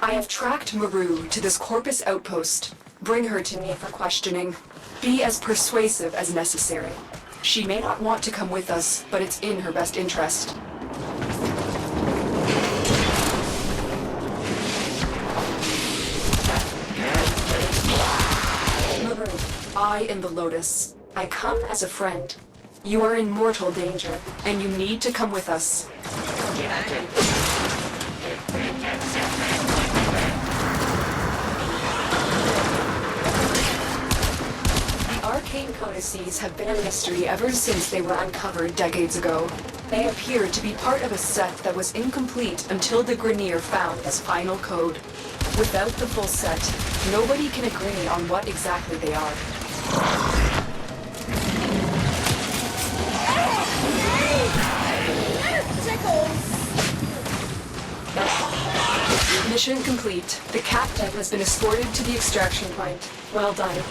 I have tracked Maru to this Corpus outpost. Bring her to me for questioning. Be as persuasive as necessary. She may not want to come with us, but it's in her best interest. Maru, I am the Lotus. I come as a friend. You are in mortal danger, and you need to come with us. Arcane codices have been a mystery ever since they were uncovered decades ago. They appear to be part of a set that was incomplete until the Grineer found its final code. Without the full set, nobody can agree on what exactly they are. Mission complete. The captain has been escorted to the extraction point. Well done.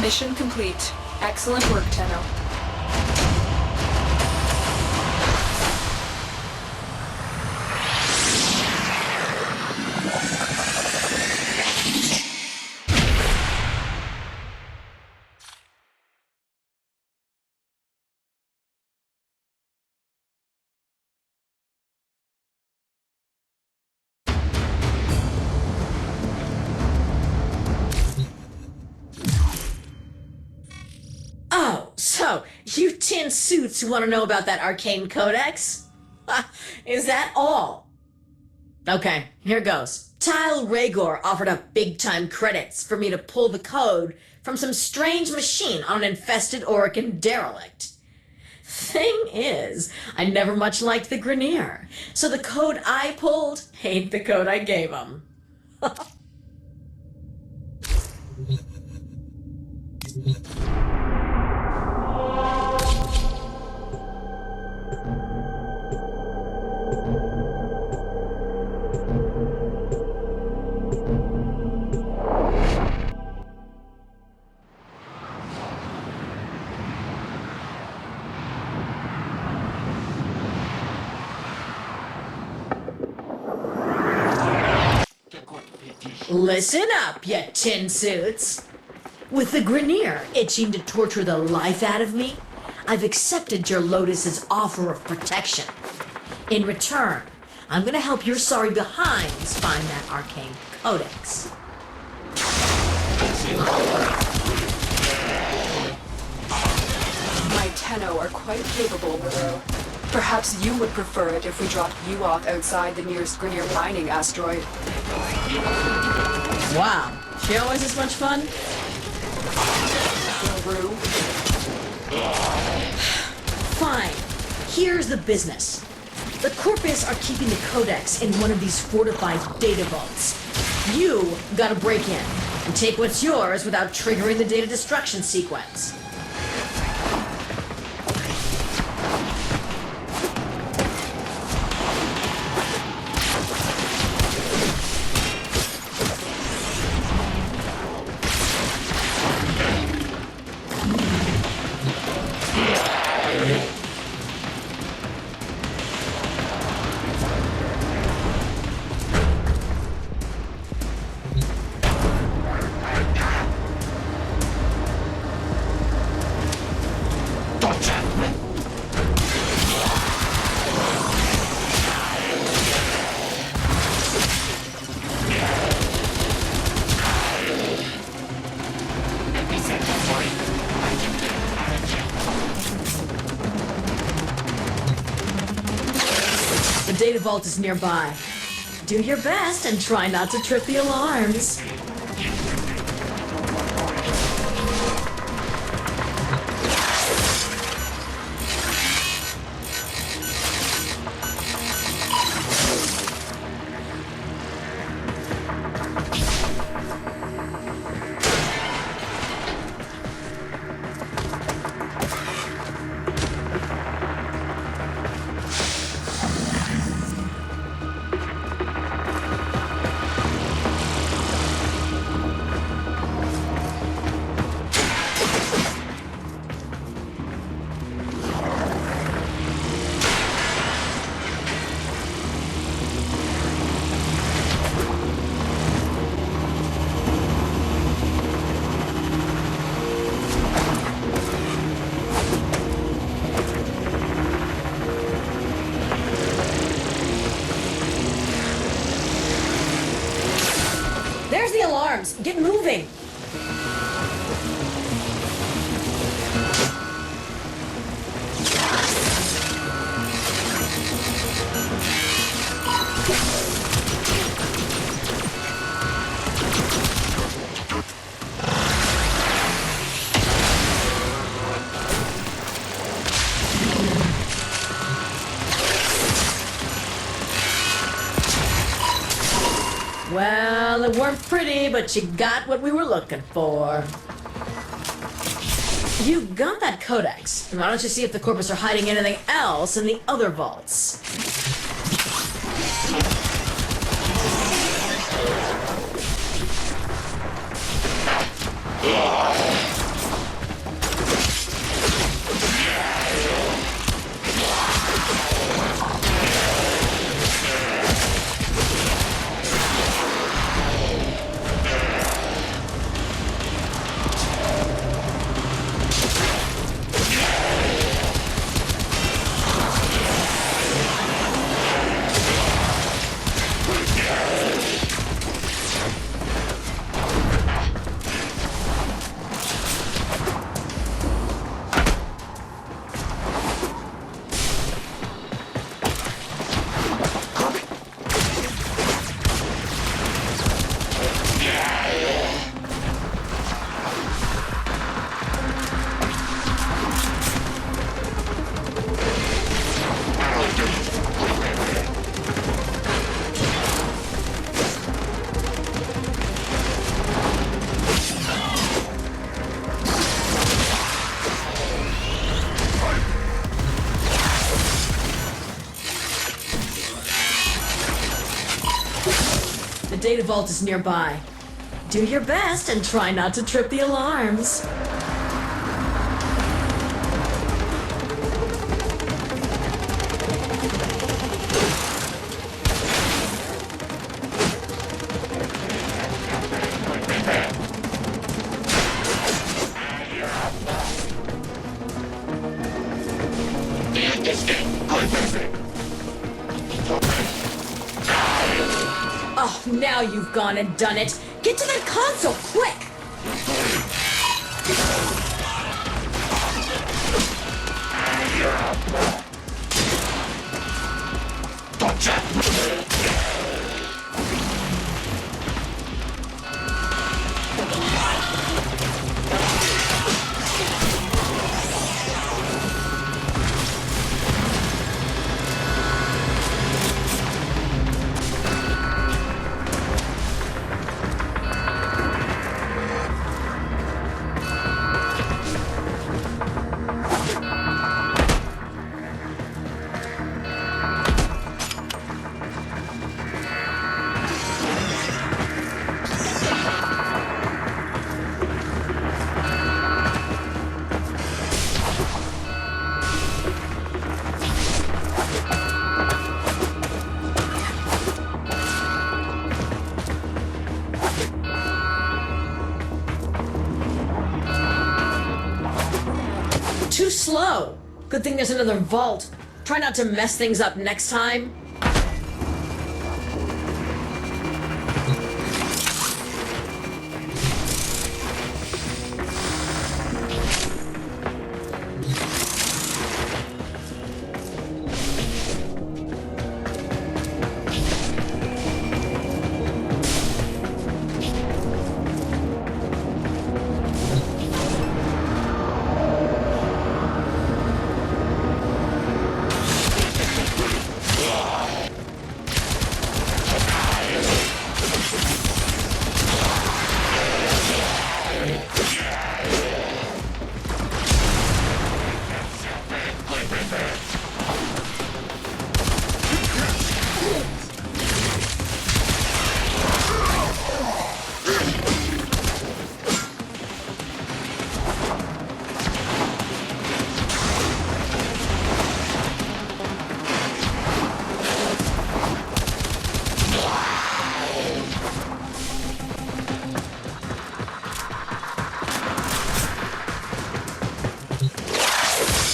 Mission complete. Excellent work, Tenno. So, you tin suits who want to know about that arcane codex? Is that all? Okay, here goes. Tile Rhaegor offered up big-time credits for me to pull the code from some strange machine on an infested Orican derelict. Thing is, I never much liked the Grineer, so the code I pulled ain't the code I gave him. Listen up, you tin suits. With the Grenier itching to torture the life out of me, I've accepted your Lotus's offer of protection. In return, I'm gonna help your sorry behinds find that arcane codex. My Tenno are quite capable, Baru. Perhaps you would prefer it if we dropped you off outside the nearest Grenier mining asteroid. Wow, she always this much fun? Baru? Fine. Here's the business. The Corpus are keeping the Codex in one of these fortified data vaults. You gotta break in and take what's yours without triggering the data destruction sequence. The data vault is nearby. Do your best and try not to trip the alarms. There's the alarms. Get moving. Well, it weren't pretty, but you got what we were looking for. You got that codex. Why don't you see if the Corpus are hiding anything else in the other vaults? The data vault is nearby. Do your best and try not to trip the alarms. Now you've gone and done it! Get to that console, quick! Too slow. Good thing there's another vault. Try not to mess things up next time.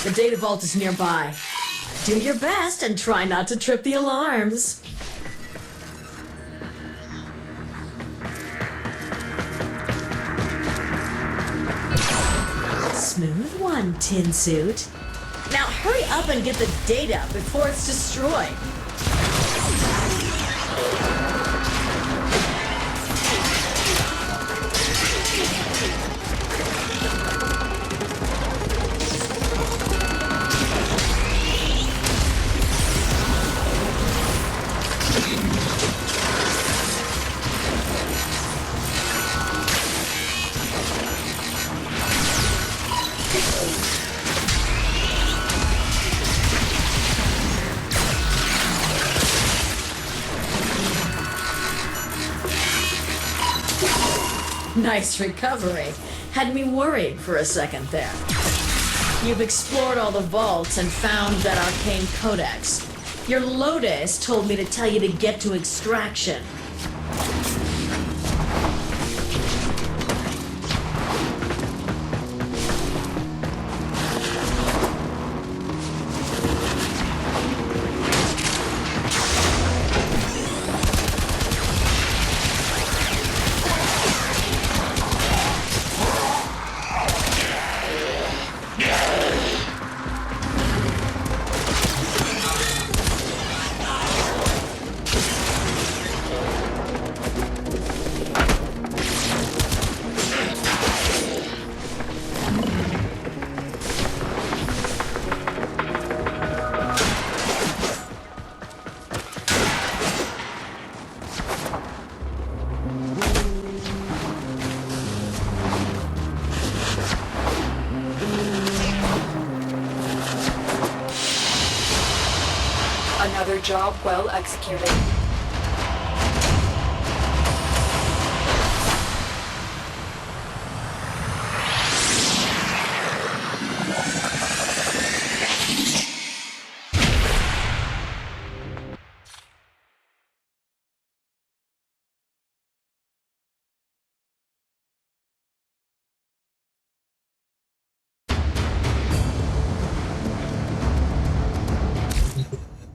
The data vault is nearby. Do your best and try not to trip the alarms. Smooth one, tin suit. Now hurry up and get the data before it's destroyed. Nice recovery. Had me worried for a second there. You've explored all the vaults and found that arcane codex. Your Lotus told me to tell you to get to extraction. Another job well executed.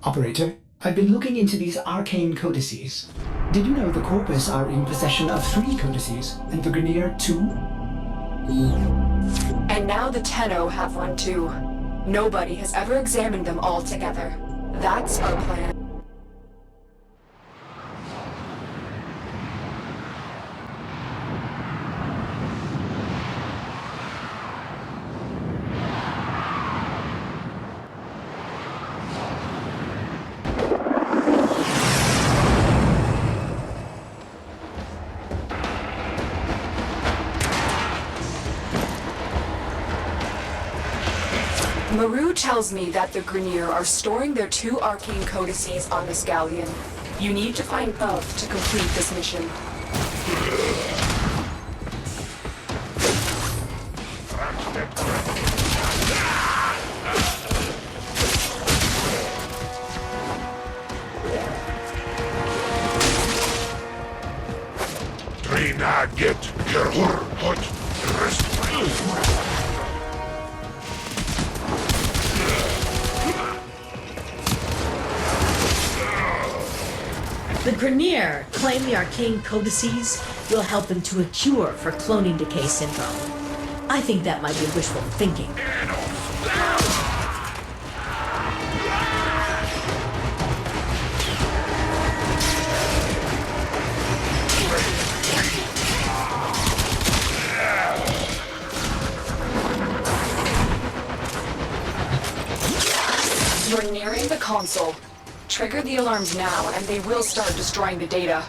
Operator, I've been looking into these arcane codices. Did you know the Corpus are in possession of 3 codices, and the Grineer 2? And now the Tenno have one too. Nobody has ever examined them all together. That's our plan. Maru tells me that the Grineer are storing their 2 arcane codices on this galleon. You need to find both to complete this mission. The Grineer claim the arcane codices will help them to a cure for cloning decay syndrome. I think that might be wishful thinking. You're nearing the console. Trigger the alarms now, and they will start destroying the data.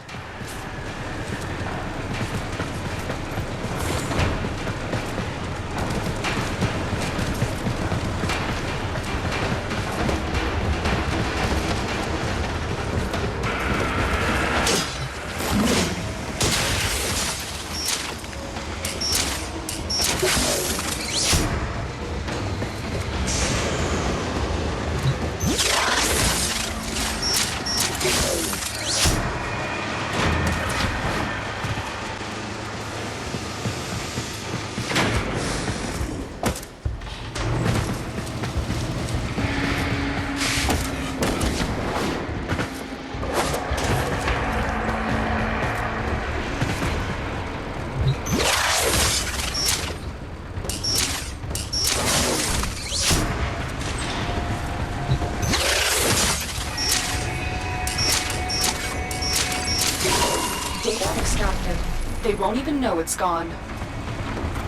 They won't even know it's gone.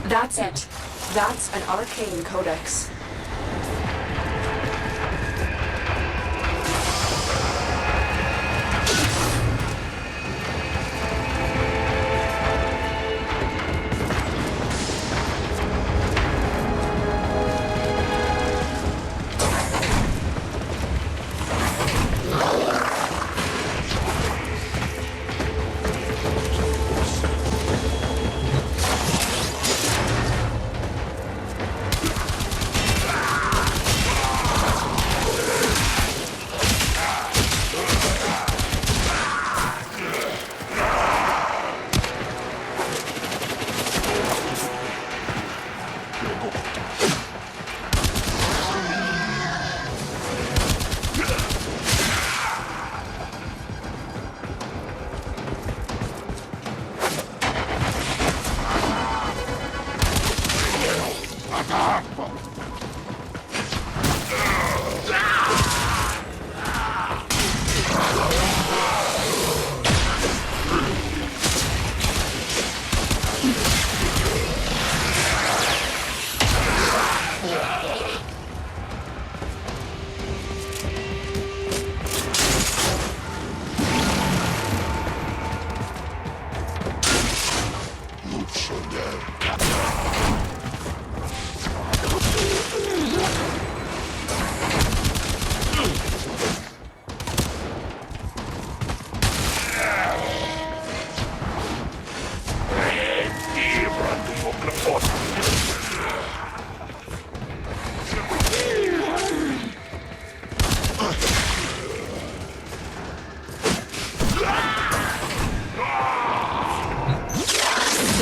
That's it. That's an arcane codex.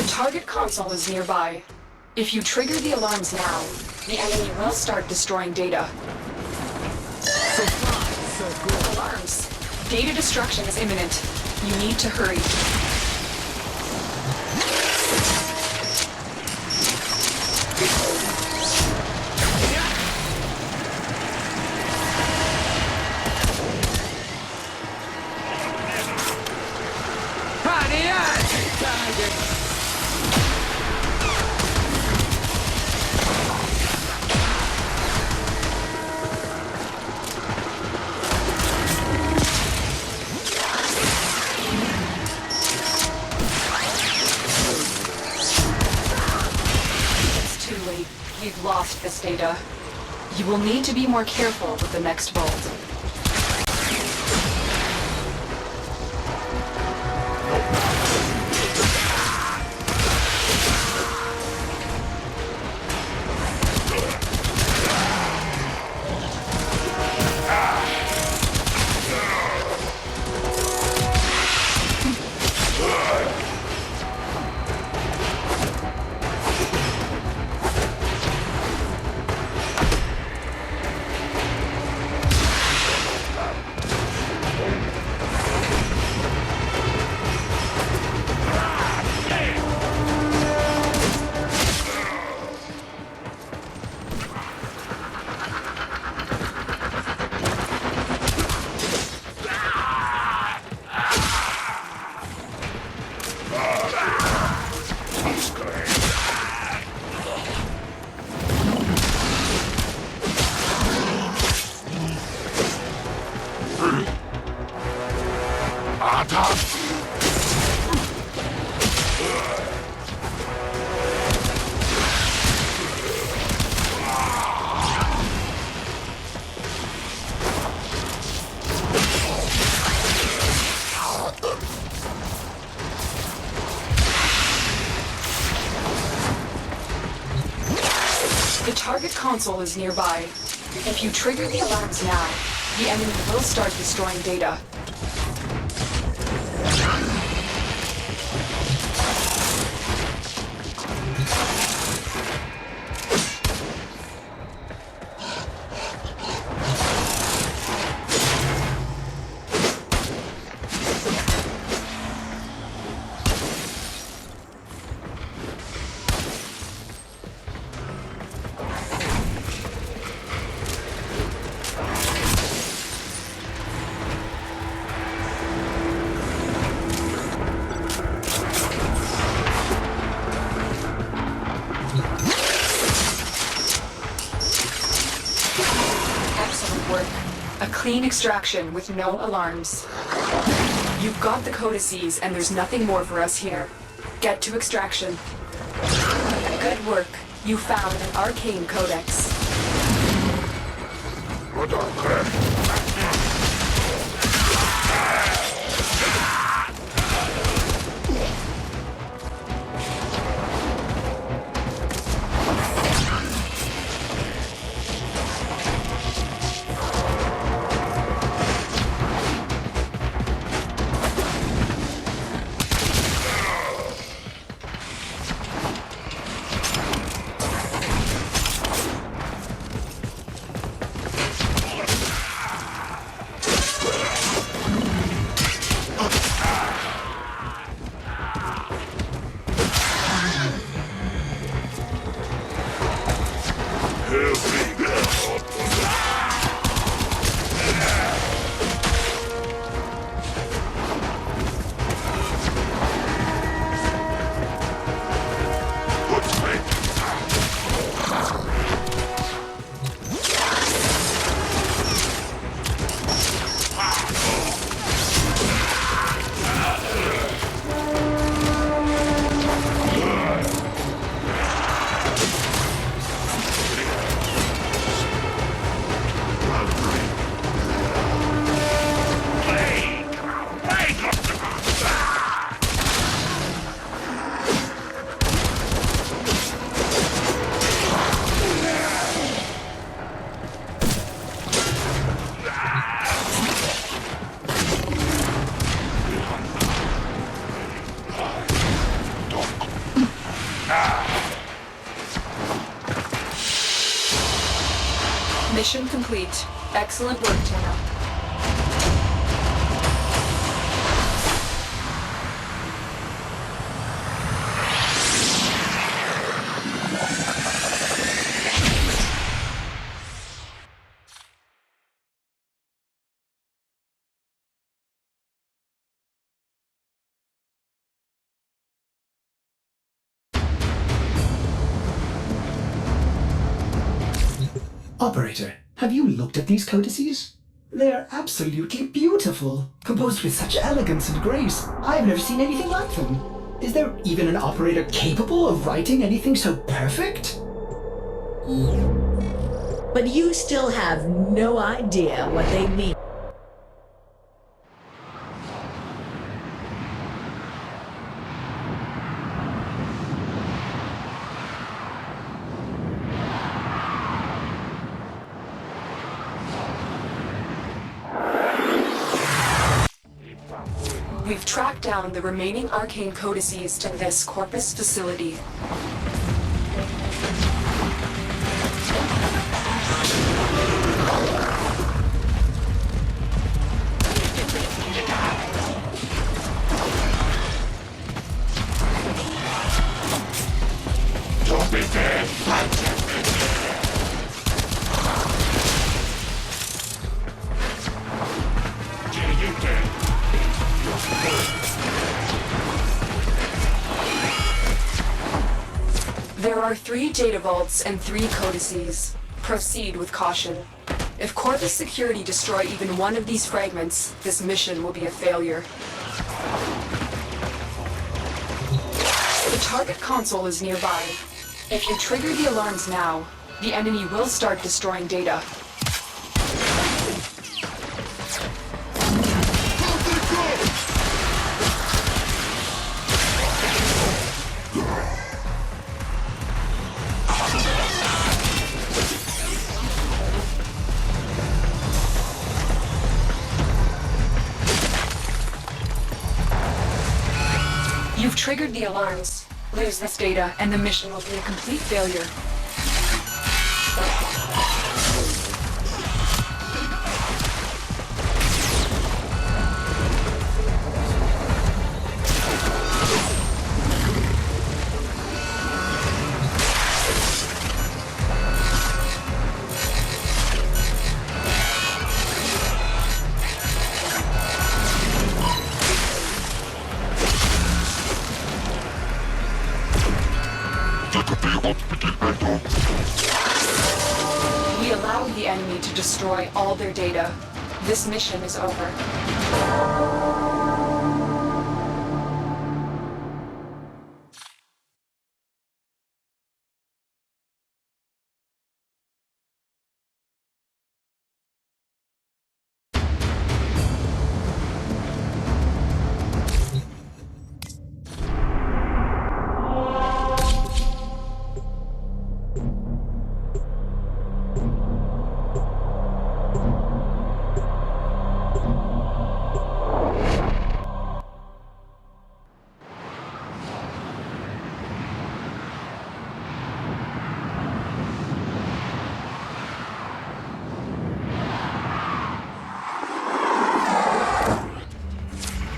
Target console is nearby. If you trigger the alarms now, the enemy will start destroying data. So fly, sir. Alarms. Data destruction is imminent. You need to hurry. We've lost this data. You will need to be more careful with the next vault. The target console is nearby. If you trigger the alarms now, the enemy will start destroying data. A clean extraction with no alarms. You've got the codices and there's nothing more for us here. Get to extraction. Good work. You found an arcane codex. Mission complete. Excellent work, Tana. Operator, have you looked at these codices? They're absolutely beautiful, composed with such elegance and grace. I've never seen anything like them. Is there even an operator capable of writing anything so perfect? But you still have no idea what they mean. We've tracked down the remaining arcane codices to this Corpus facility. Don't be dead. Yeah, you dead. There are 3 data vaults and 3 codices. Proceed with caution. If Corpus security destroy even one of these fragments, this mission will be a failure. The target console is nearby. If you trigger the alarms now, the enemy will start destroying data. You've triggered the alarms. Lose this data, and the mission will be a complete failure. We allowed the enemy to destroy all their data. This mission is over.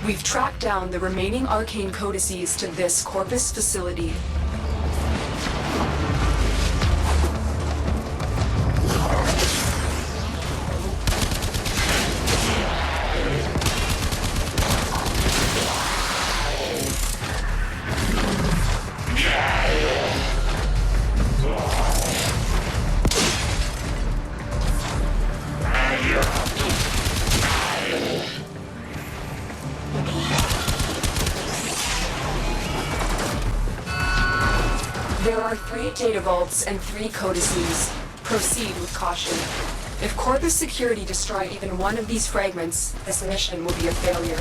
We've tracked down the remaining arcane codices to this Corpus facility. There are 3 data vaults and 3 codices. Proceed with caution. If Corpus security destroy even one of these fragments, this mission will be a failure.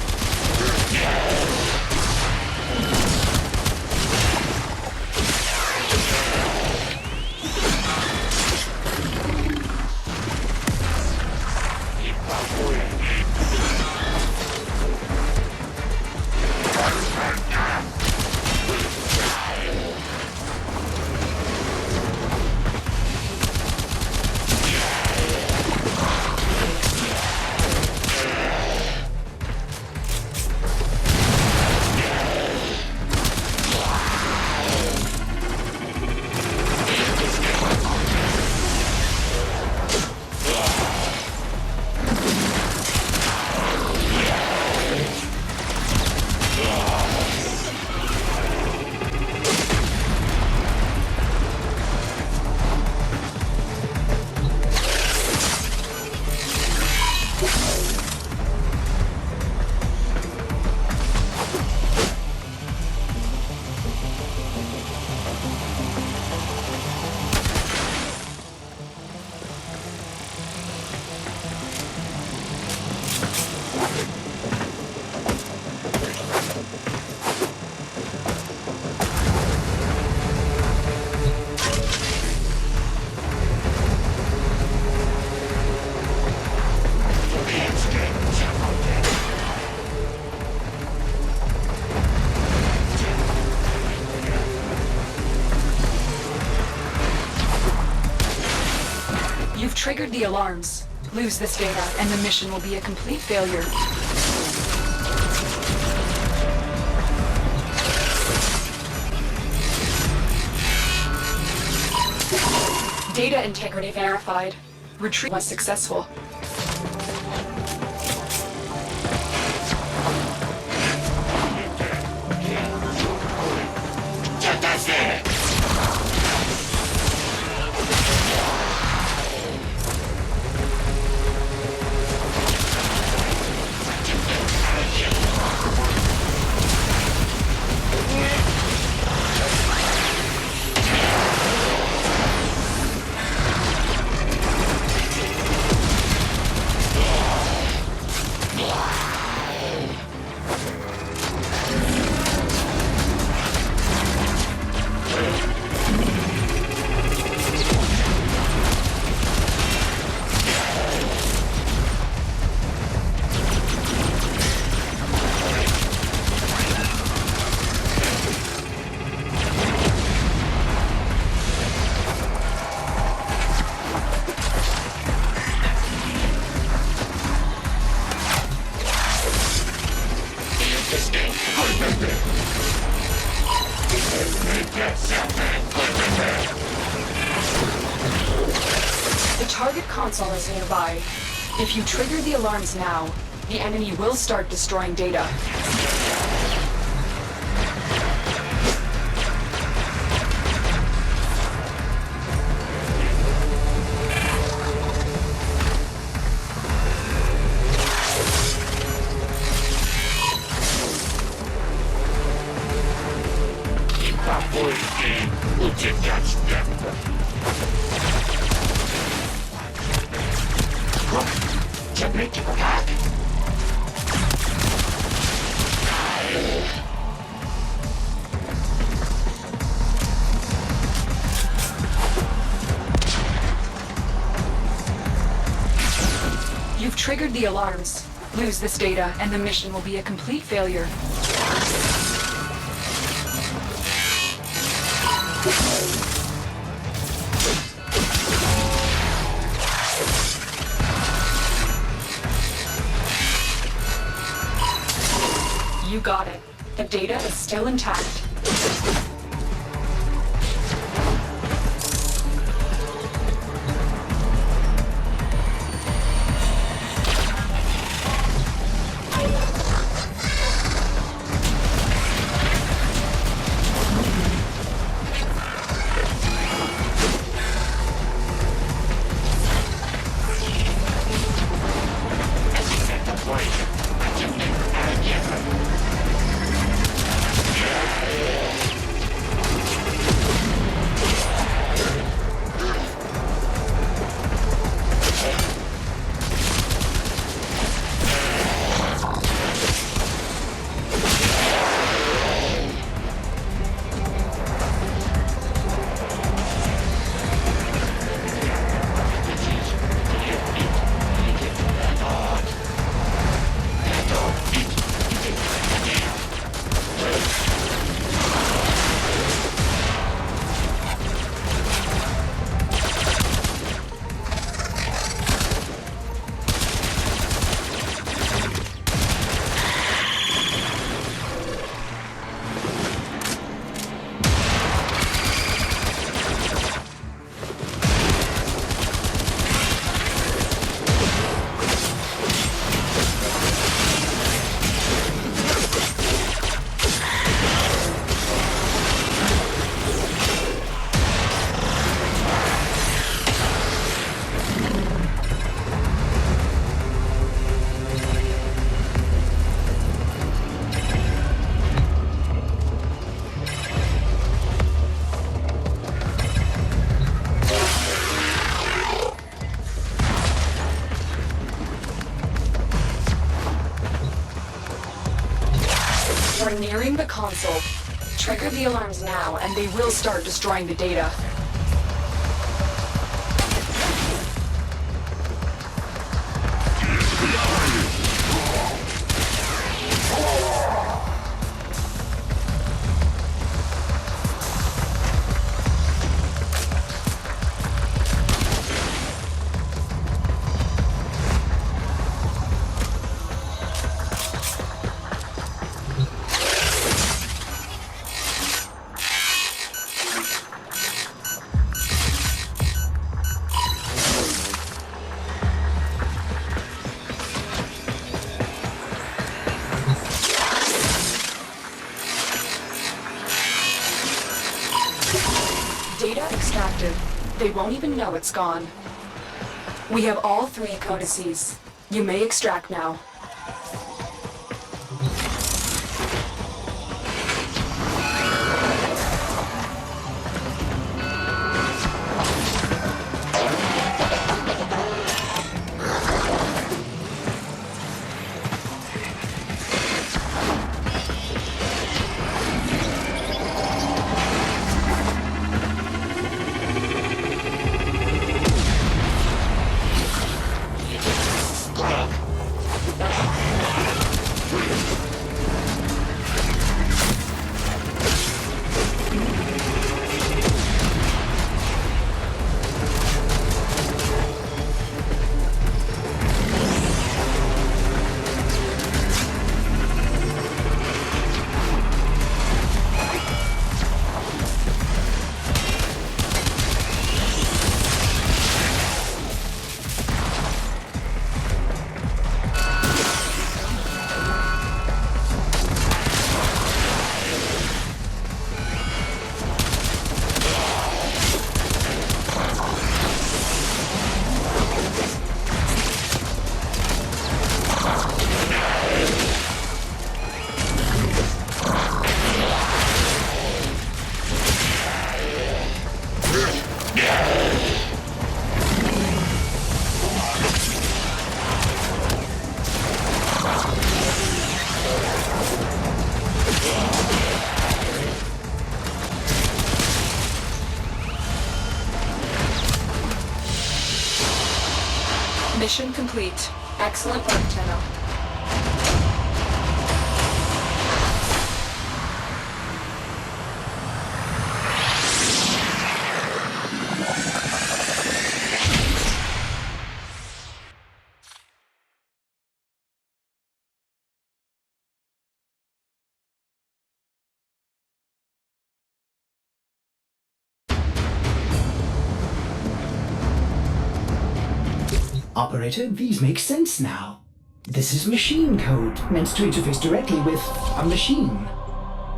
You've triggered the alarms. Lose this data, and the mission will be a complete failure. Data integrity verified. Retreat was successful. The target console is nearby. If you trigger the alarms now, the enemy will start destroying data. You've triggered the alarms. Lose this data, and the mission will be a complete failure. You got it. The data is still intact. We're nearing the console. Trigger the alarms now, and they will start destroying the data. They won't even know it's gone. We have all 3 codices. You may extract now. Mission complete. Excellent work, Tenno. Operator, these make sense now. This is machine code, meant to interface directly with a machine.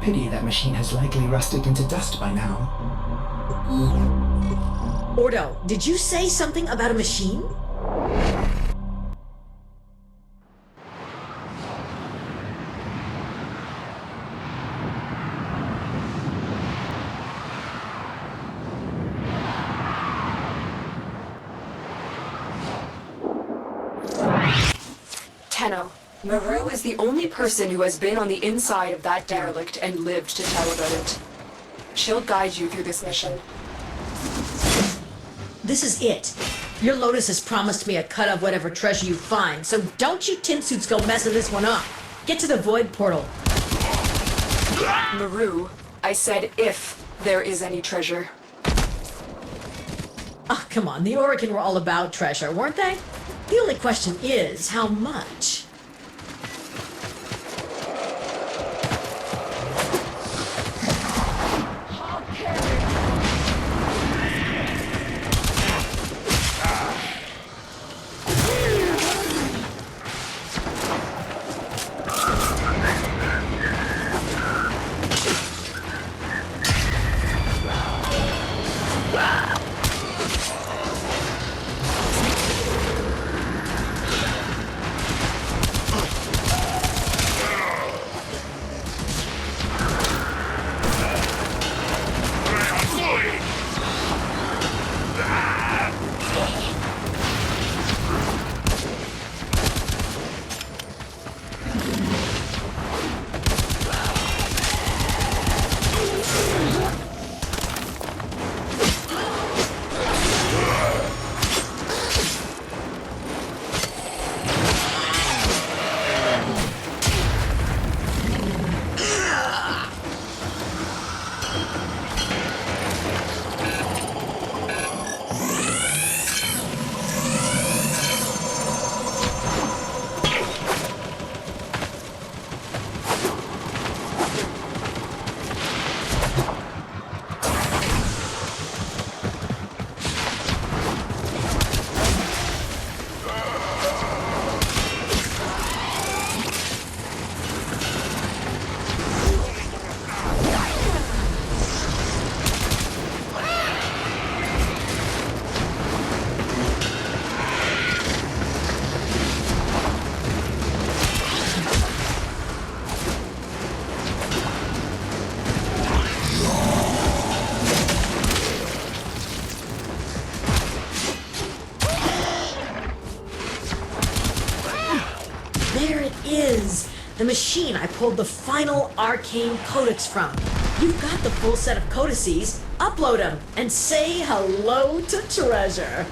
Pity that machine has likely rusted into dust by now. Ordo, did you say something about a machine? Tenno, Maru is the only person who has been on the inside of that derelict and lived to tell about it. She'll guide you through this mission. This is it. Your Lotus has promised me a cut of whatever treasure you find, so don't you tin suits go messing this one up. Get to the Void Portal. Maru, I said if there is any treasure. Oh, come on, the Oregon were all about treasure, weren't they? The only question is, how much? is the machine I pulled the final Arcane Codex from. You've got the full set of codices. Upload them and say hello to Treasure.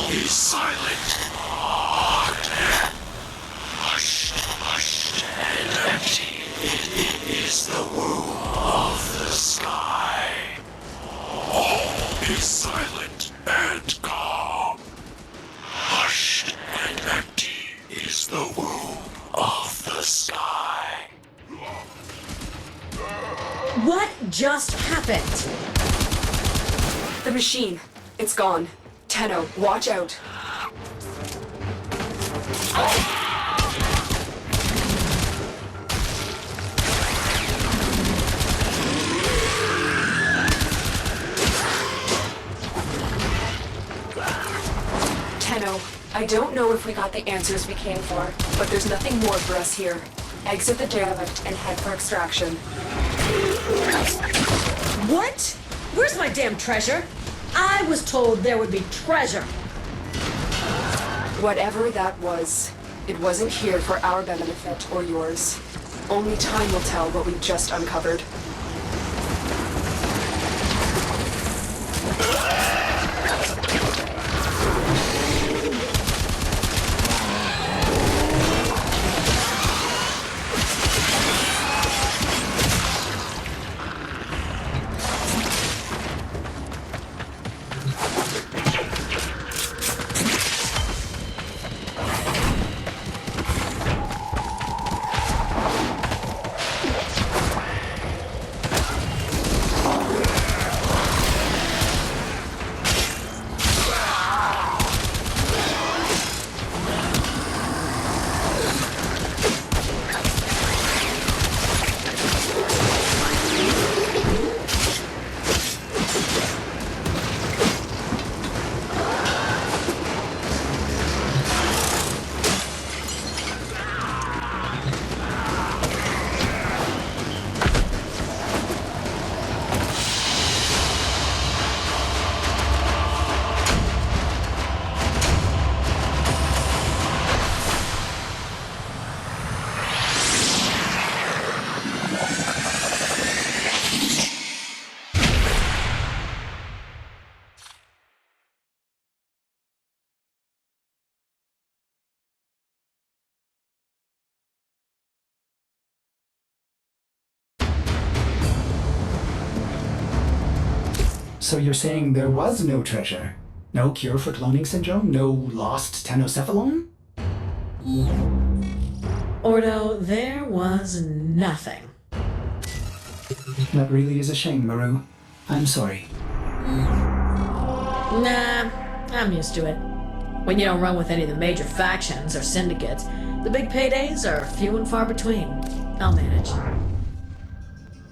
Be silent. Hushed and empty. It is the womb of the sky. Be silent and calm. Hushed and empty is the womb of the sky. What just happened? The machine. It's gone. Tenno, watch out. Tenno, I don't know if we got the answers we came for, but there's nothing more for us here. Exit the derelict and head for extraction. What? Where's my damn treasure? I was told there would be treasure. Whatever that was, it wasn't here for our benefit or yours. Only time will tell what we just uncovered. So you're saying there was no treasure? No cure for cloning syndrome? No lost tenocephalon? Ordo, there was nothing. That really is a shame, Maru. I'm sorry. Nah, I'm used to it. When you don't run with any of the major factions or syndicates, the big paydays are few and far between. I'll manage.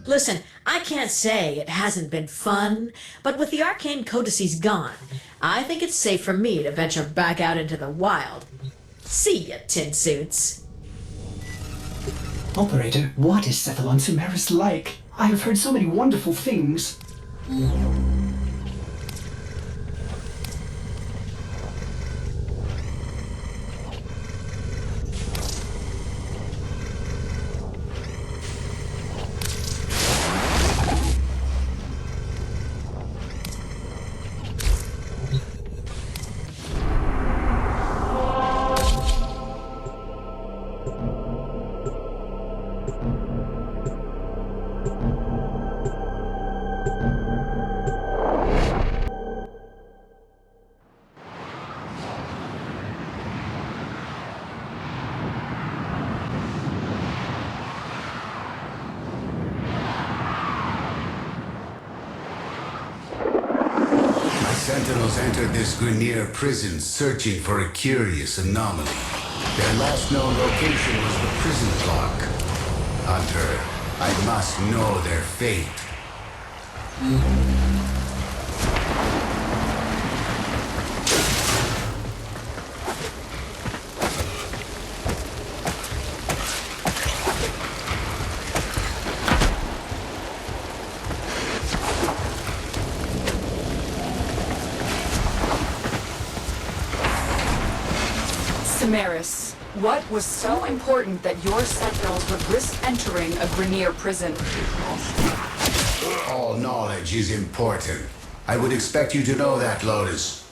Listen, I can't say it hasn't been fun, but with the arcane codices gone, I think it's safe for me to venture back out into the wild. See ya, tin suits. Operator, what is Cephalon Sumeris like? I have heard so many wonderful things. Sentinels entered this Grenier prison searching for a curious anomaly. Their last known location was the prison clock. Hunter, I must know their fate. Samaris, what was so important that your sentinels would risk entering a Grenier prison? All knowledge is important. I would expect you to know that, Lotus.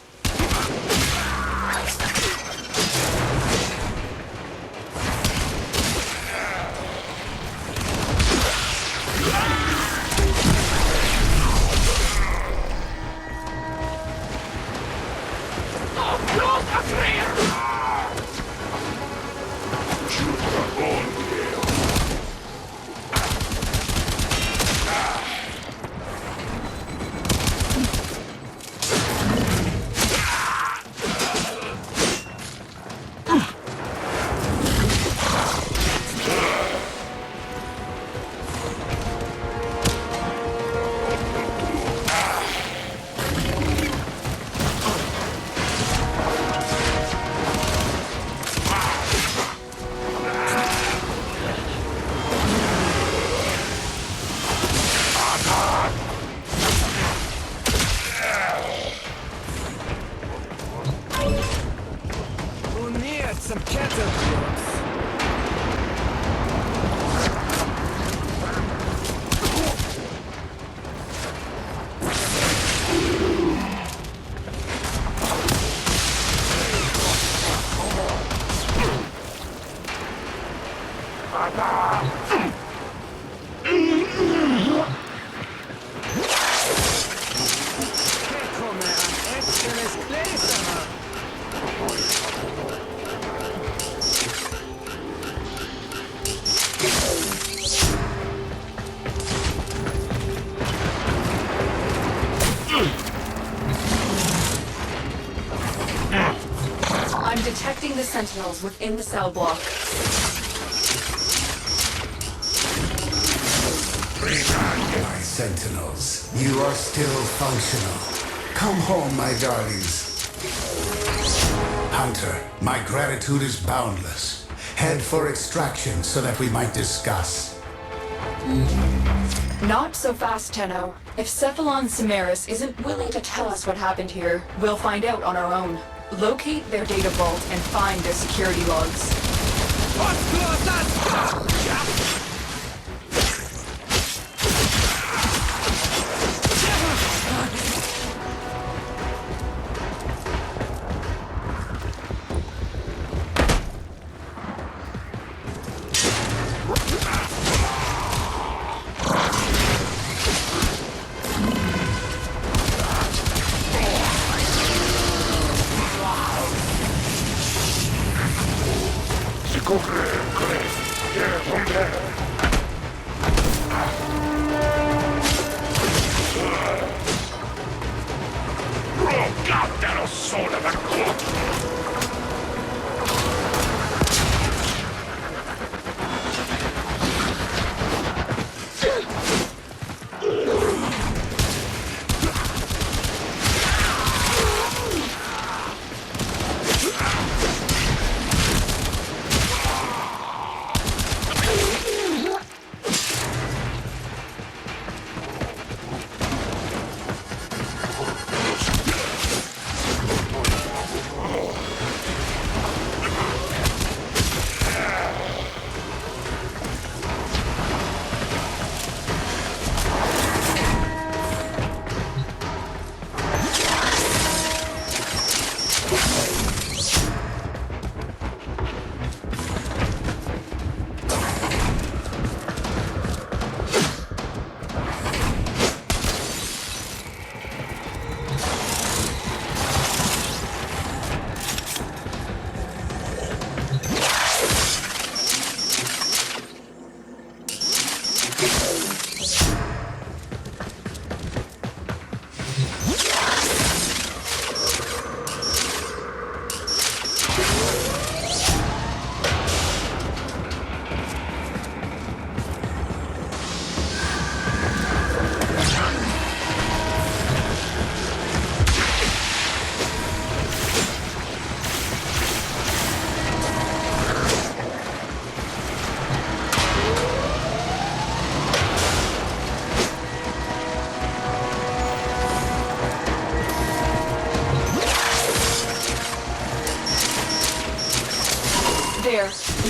I'm detecting the sentinels within the cell block. My sentinels, you are still functional. Come home, my darlings. Hunter, my gratitude is boundless. Head for extraction so that we might discuss. Not so fast, Tenno. If Cephalon Samaris isn't willing to tell us what happened here, we'll find out on our own. Locate their data vault and find their security logs. Corre, corre.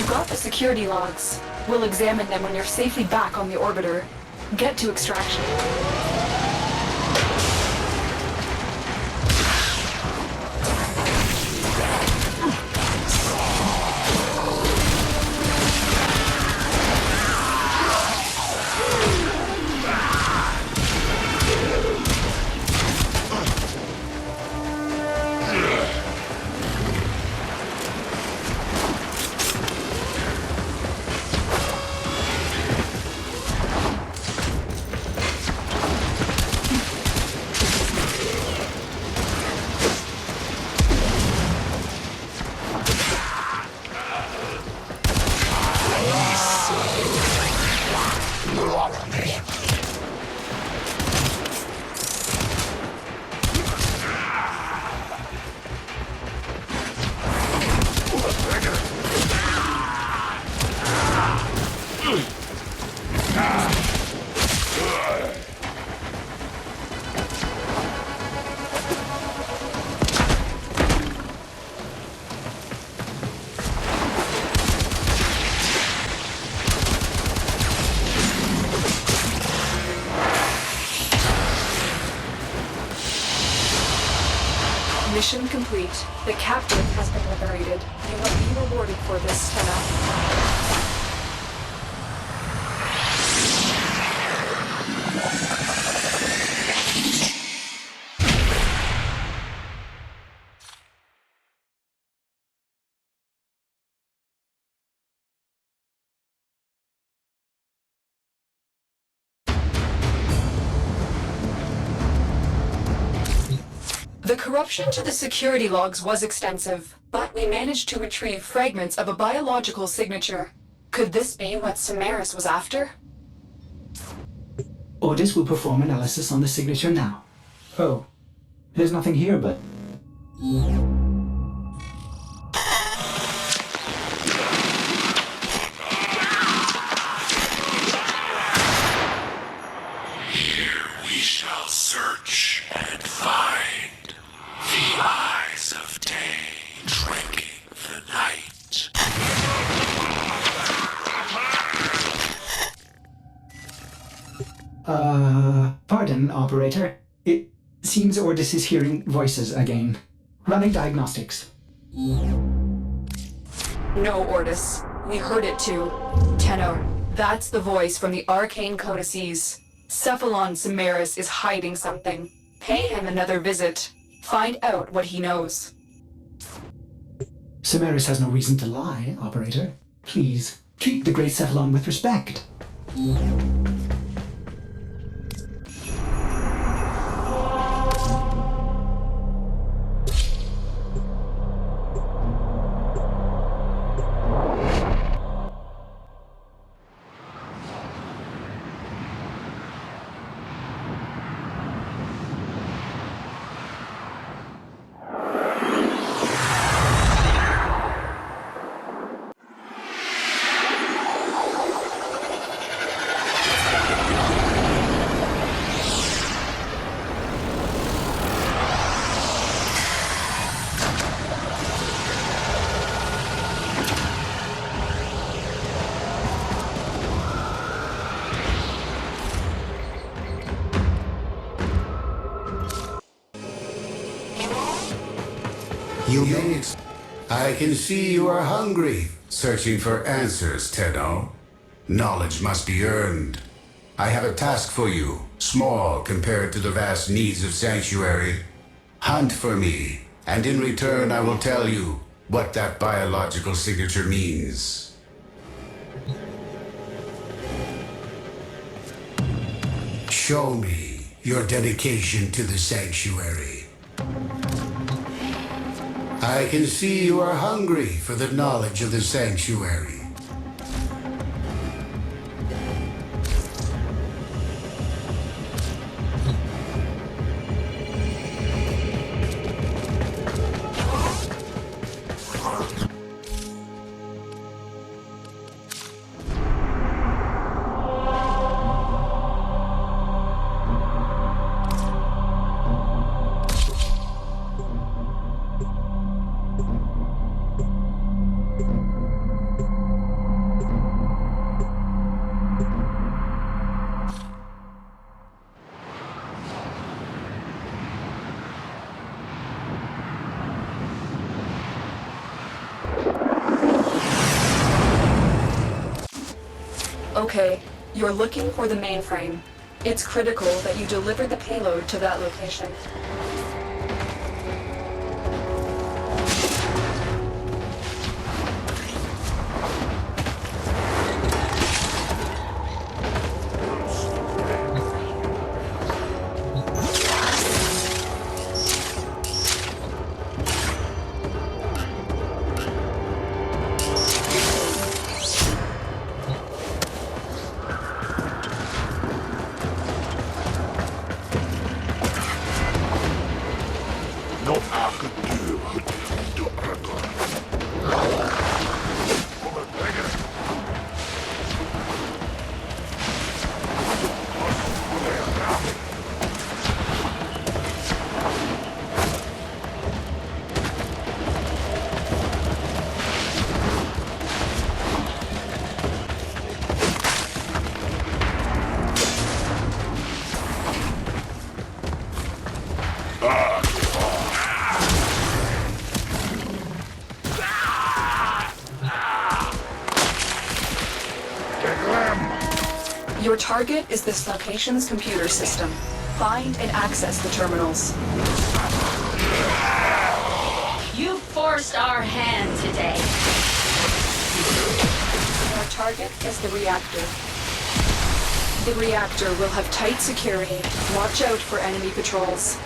You got the security logs. We'll examine them when you're safely back on the orbiter. Get to extraction. Mission complete. The captive has been liberated. You will be rewarded for this, Tenna. The corruption to the security logs was extensive, but we managed to retrieve fragments of a biological signature. Could this be what Samaris was after? Ordis will perform analysis on the signature now. Oh, there's nothing here but... Here we shall search and find the eyes of day drinking the night. Pardon, operator. It seems Ordis is hearing voices again. Running diagnostics. No, Ordis. We heard it too. Tenno, that's the voice from the arcane codices. Cephalon Samaris is hiding something. Pay him another visit. Find out what he knows. Samaris has no reason to lie, operator. Please, treat the Great Cephalon with respect. I can see you are hungry, searching for answers, Tenno. Knowledge must be earned. I have a task for you, small compared to the vast needs of Sanctuary. Hunt for me, and in return I will tell you what that biological signature means. Show me your dedication to the Sanctuary. I can see you are hungry for the knowledge of the Sanctuary. Okay, you're looking for the mainframe. It's critical that you deliver the payload to that location. Your target is this location's computer system. Find and access the terminals. You forced our hand today. Our target is the reactor. The reactor will have tight security. Watch out for enemy patrols.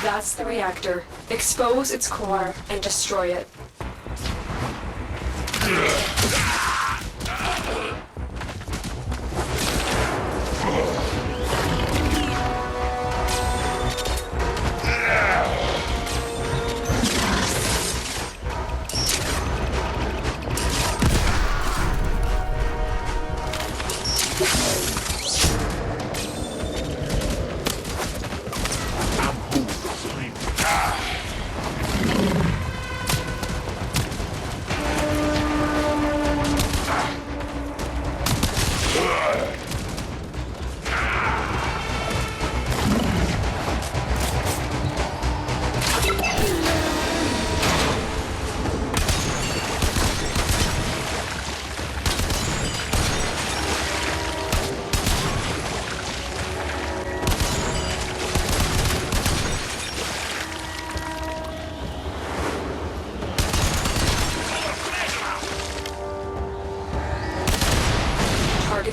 That's the reactor. Expose its core and destroy it.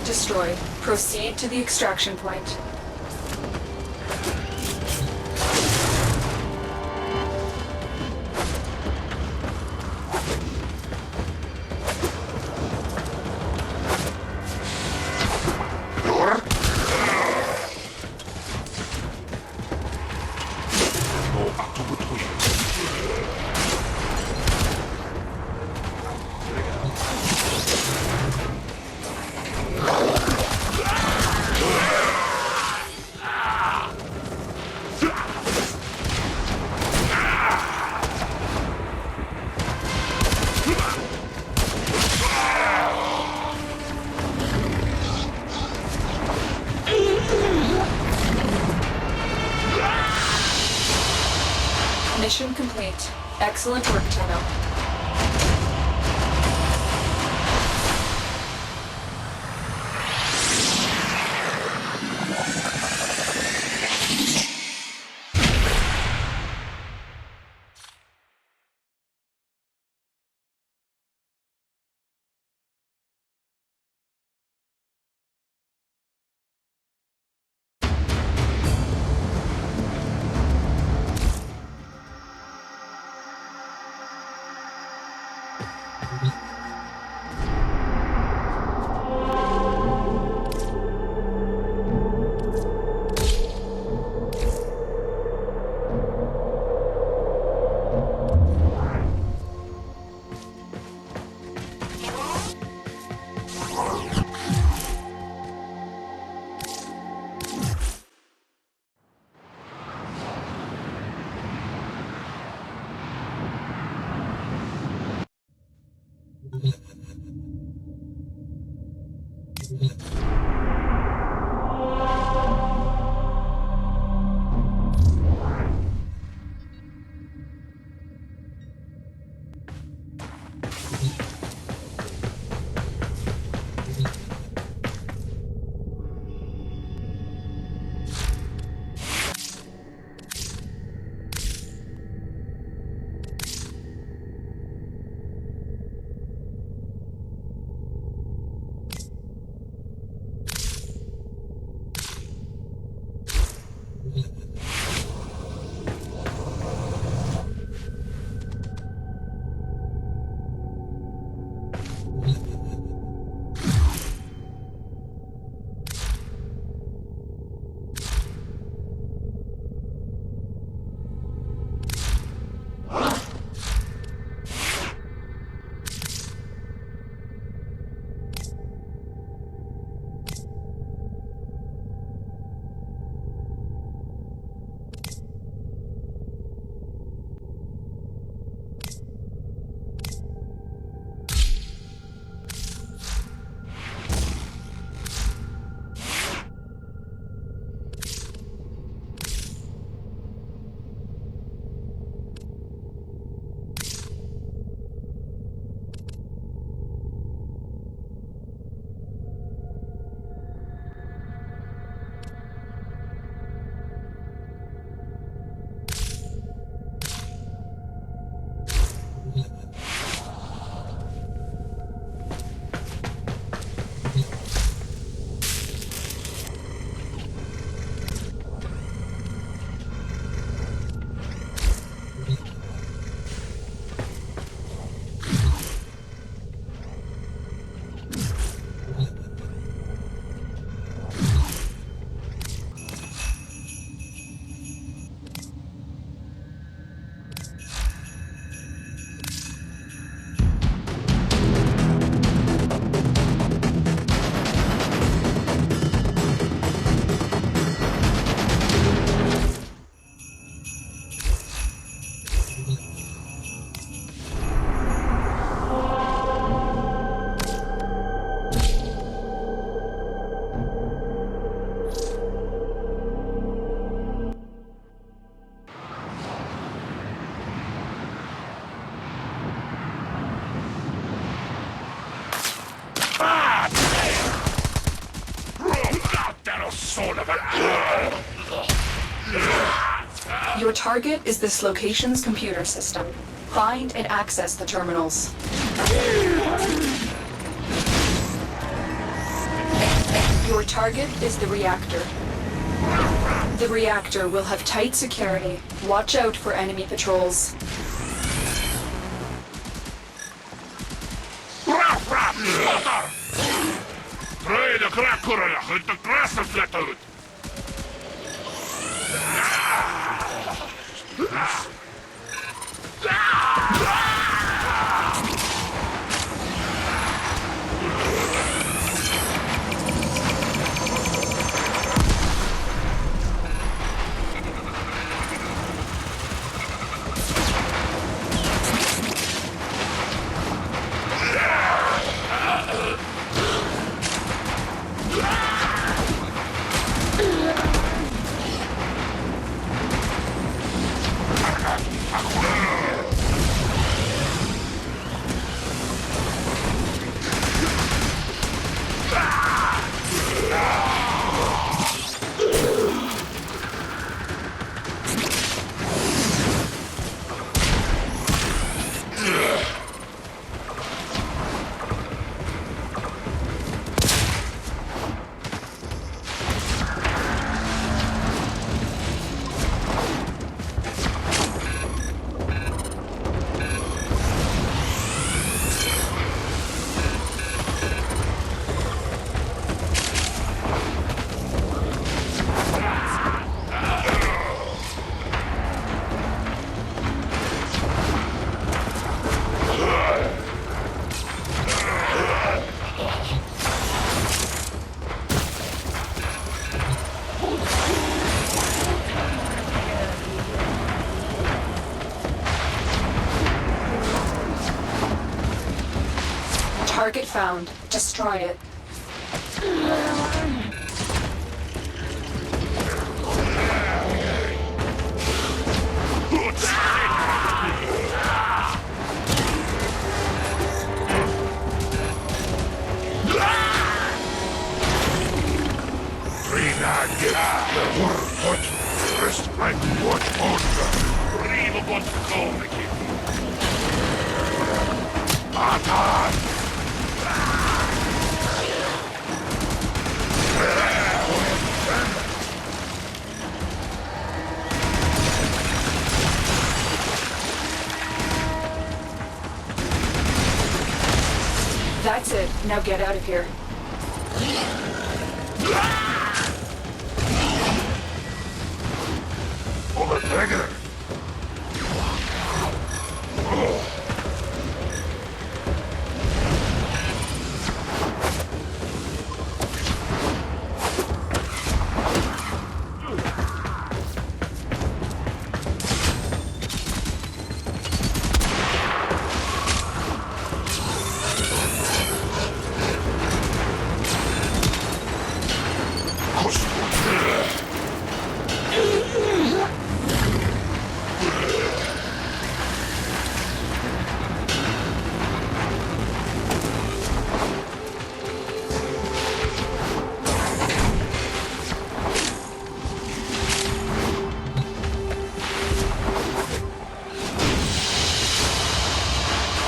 Destroyed. Proceed to the extraction point. Mission complete. Excellent work, Tenno. Your target is this location's computer system. Find and access the terminals. Your target is the reactor. The reactor will have tight security. Watch out for enemy patrols. Target found. Destroy it. That's it. Now get out of here.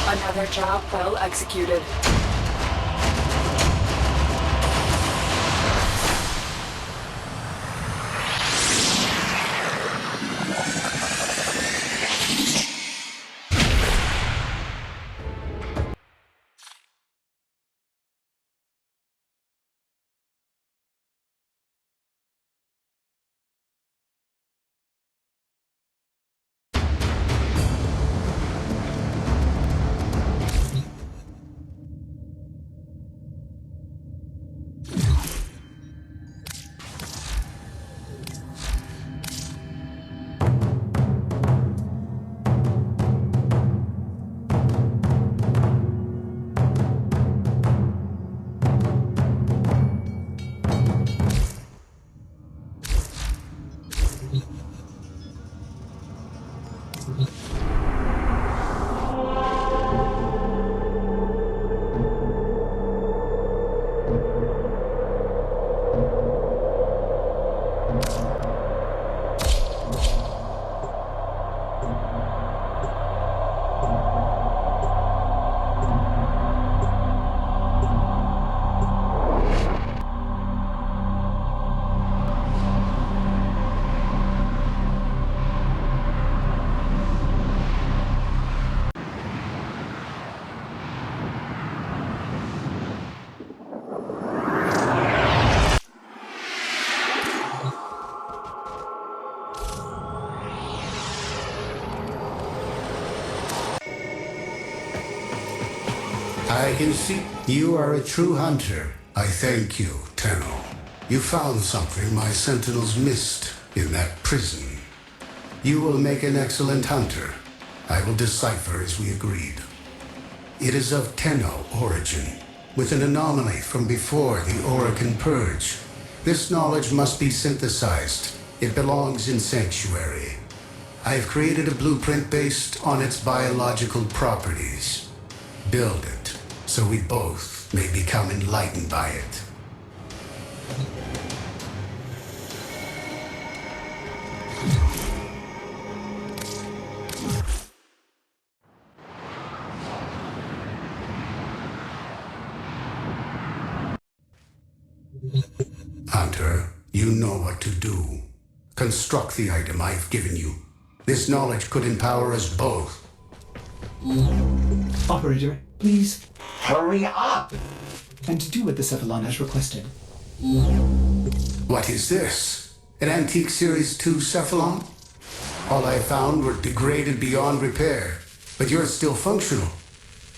Another job well executed. I can see you are a true hunter. I thank you, Tenno. You found something my sentinels missed in that prison. You will make an excellent hunter. I will decipher as we agreed. It is of Tenno origin, with an anomaly from before the Orokin Purge. This knowledge must be synthesized. It belongs in Sanctuary. I have created a blueprint based on its biological properties. Build it, so we both may become enlightened by it. Hunter, you know what to do. Construct the item I've given you. This knowledge could empower us both. Operator, please, Hurry up! and do what the Cephalon has requested. What is this? An antique Series 2 Cephalon? All I found were degraded beyond repair, but you're still functional.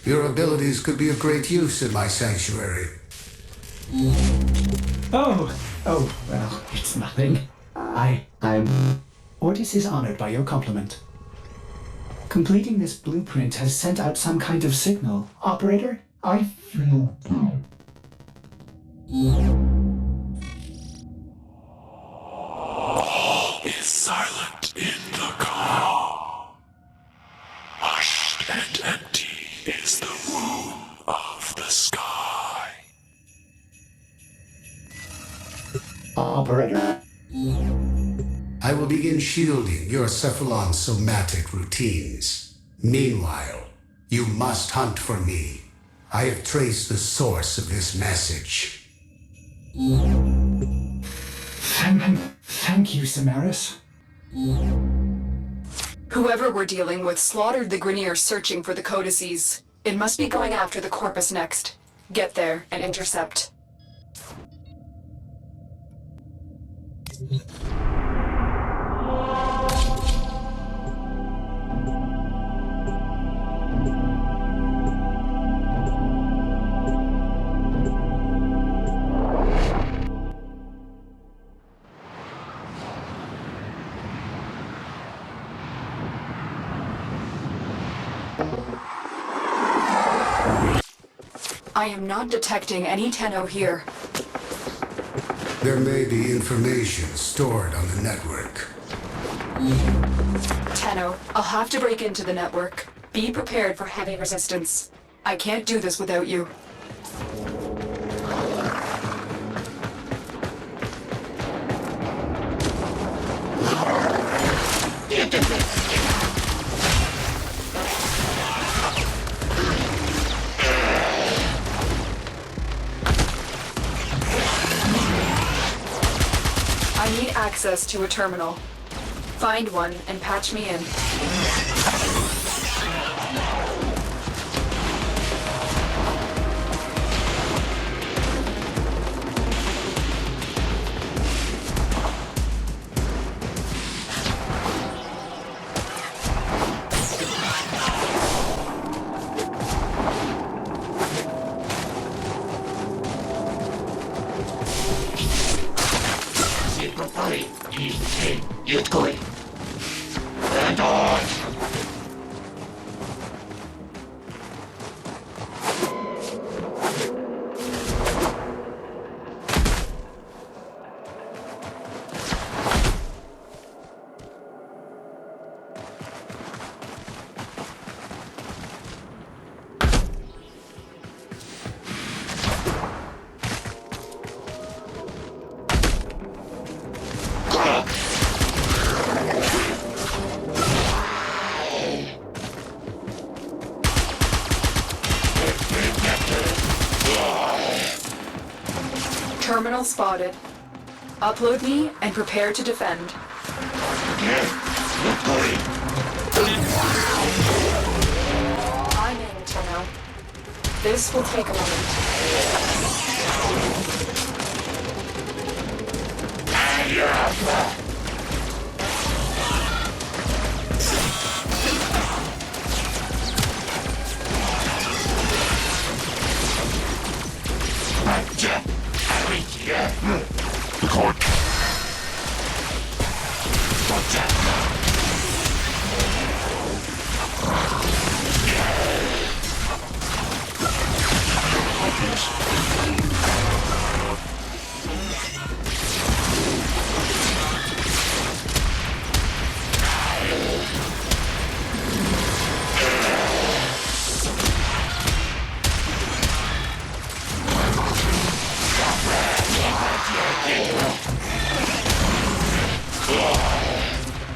Your abilities could be of great use in my sanctuary. Oh, well, it's nothing. Ortis is honored by your compliment. Completing this blueprint has sent out some kind of signal. Operator, I feel good. All is silent in the calm. Hushed and empty is the womb of the sky. Operator. I will begin shielding your cephalon somatic routines. Meanwhile, you must hunt for me. I have traced the source of this message. Thank you, Samaris. Whoever we're dealing with slaughtered the Grineer searching for the codices. It must be going after the corpus next. Get there and intercept. I am not detecting any Tenno here. There may be information stored on the network. Tenno, I'll have to break into the network. Be prepared for heavy resistance. I can't do this without you. I need access to a terminal. Find one and patch me in. Terminal spotted. Upload me and prepare to defend. I'm in, Tenno. This will take a moment.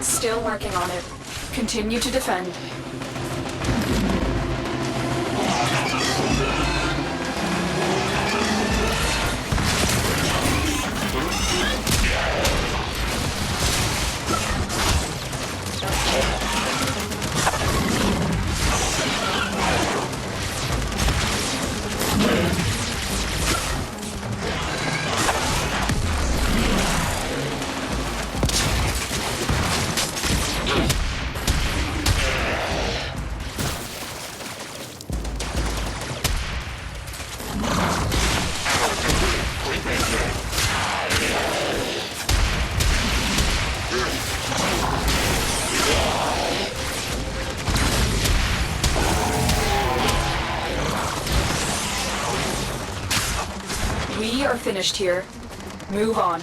Still working on it. Continue to defend. finished here. Move on.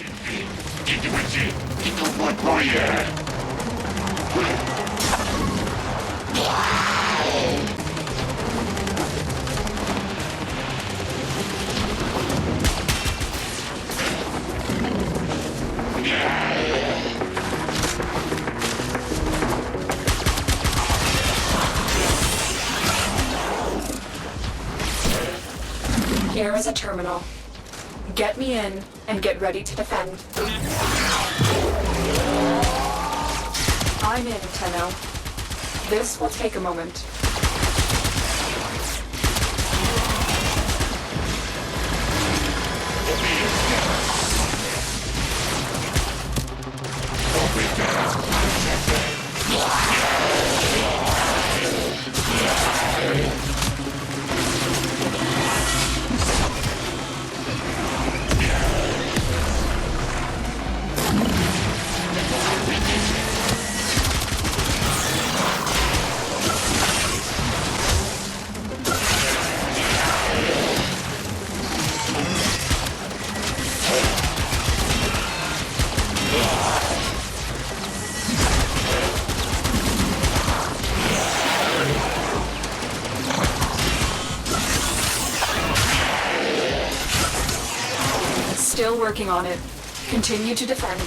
Here is a terminal. Get me in and get ready to defend. I'm in, Tenno. This will take a moment. Still working on it. Continue to defend.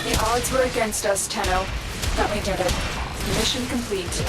The odds were against us, Tenno, but we did it. Mission complete.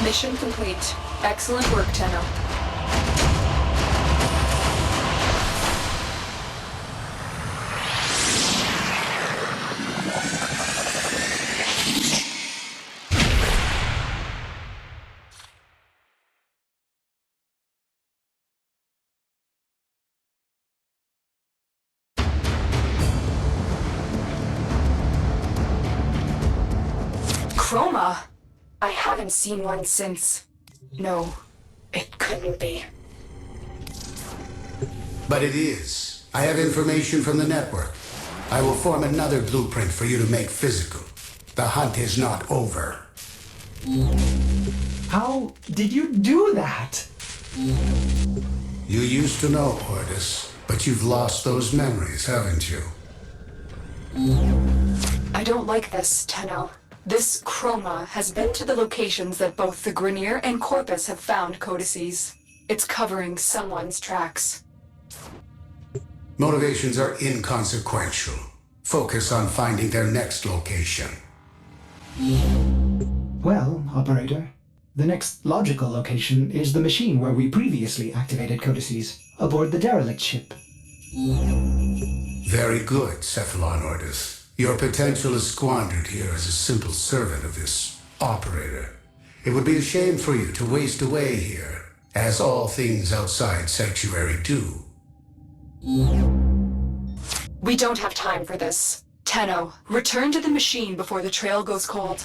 Mission complete. Excellent work, Tenno. Chroma? I haven't seen one since... No, it couldn't be. But it is. I have information from the network. I will form another blueprint for you to make physical. The hunt is not over. How did you do that? You used to know, Ordis, but you've lost those memories, haven't you? I don't like this, Tenno. This Chroma has been to the locations that both the Grineer and Corpus have found codices. It's covering someone's tracks. Motivations are inconsequential. Focus on finding their next location. Well, Operator, the next logical location is the machine where we previously activated codices, aboard the derelict ship. Very good, Cephalon Ordis. Your potential is squandered here as a simple servant of this operator. It would be a shame for you to waste away here, as all things outside Sanctuary do. We don't have time for this. Tenno, return to the machine before the trail goes cold.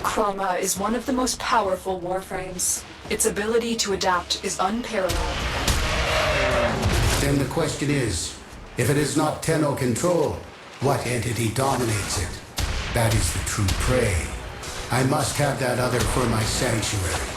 Chroma is one of the most powerful Warframes. Its ability to adapt is unparalleled. Then the question is, if it is not Tenno control, what entity dominates it? That is the true prey. I must have that other for my sanctuary.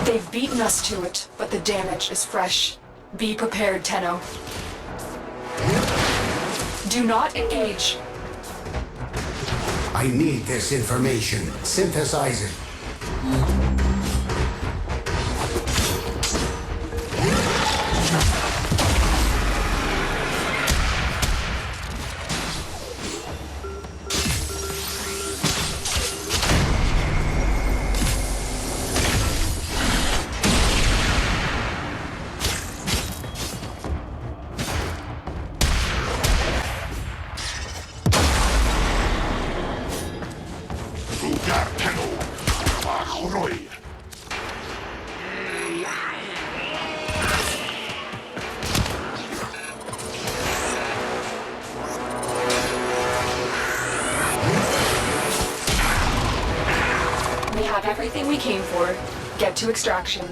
They've beaten us to it, but the damage is fresh. Be prepared, Tenno. Do not engage. I need this information. Synthesize it. We have everything we came for. Get to extraction.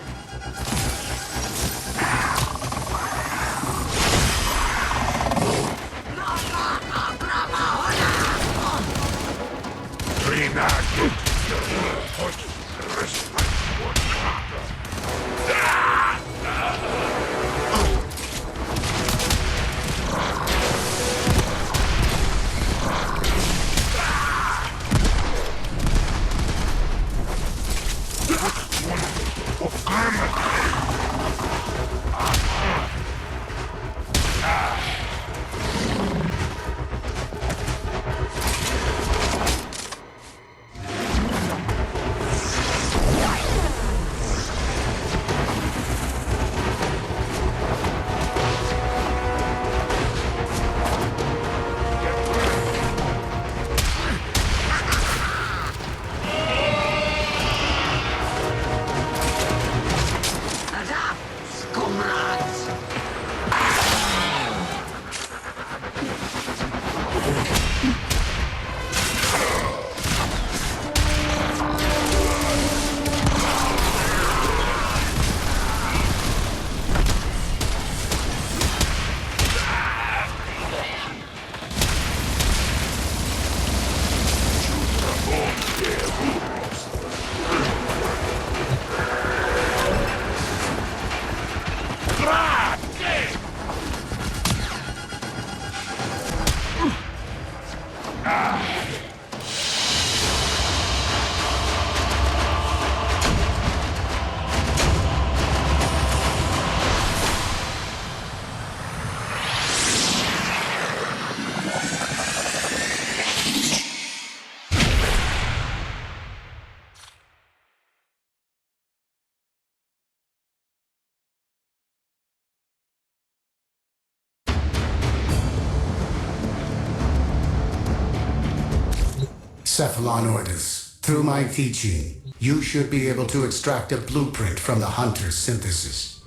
Cephalon Ordis, through my teaching, you should be able to extract a blueprint from the Hunter's synthesis.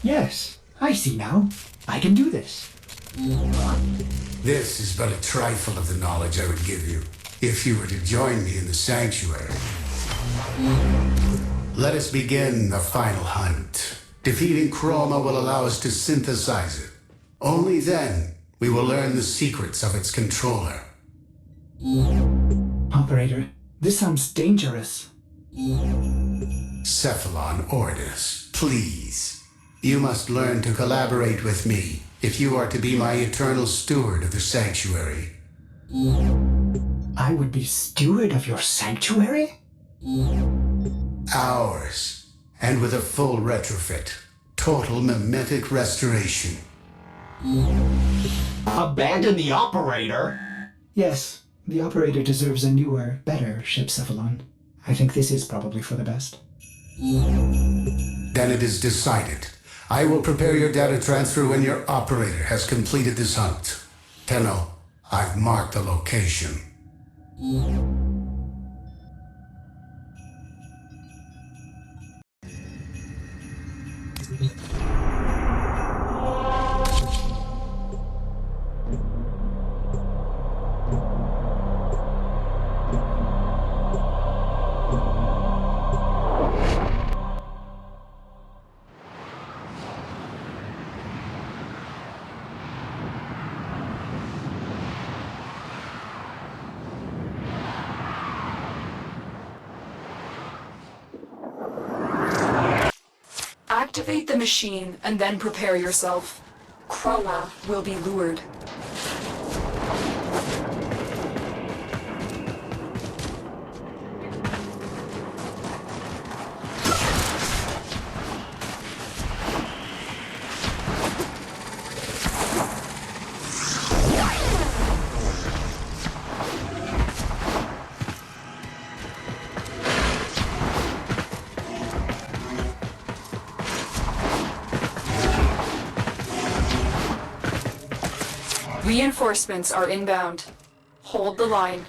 Yes, I see now. I can do this. This is but a trifle of the knowledge I would give you if you were to join me in the sanctuary. Let us begin the final hunt. Defeating Chroma will allow us to synthesize it. Only then we will learn the secrets of its controller. Operator, this sounds dangerous. Cephalon Ordis, please. You must learn to collaborate with me if you are to be my eternal steward of the sanctuary. I would be steward of your sanctuary? Ours, and with a full retrofit. Total mimetic restoration. Abandon the operator? Yes, the operator deserves a newer, better ship, Cephalon. I think this is probably for the best. Then it is decided. I will prepare your data transfer when your operator has completed this hunt. Tenno, I've marked the location. Activate the machine and then prepare yourself. Chroma will be lured. Reinforcements are inbound. Hold the line.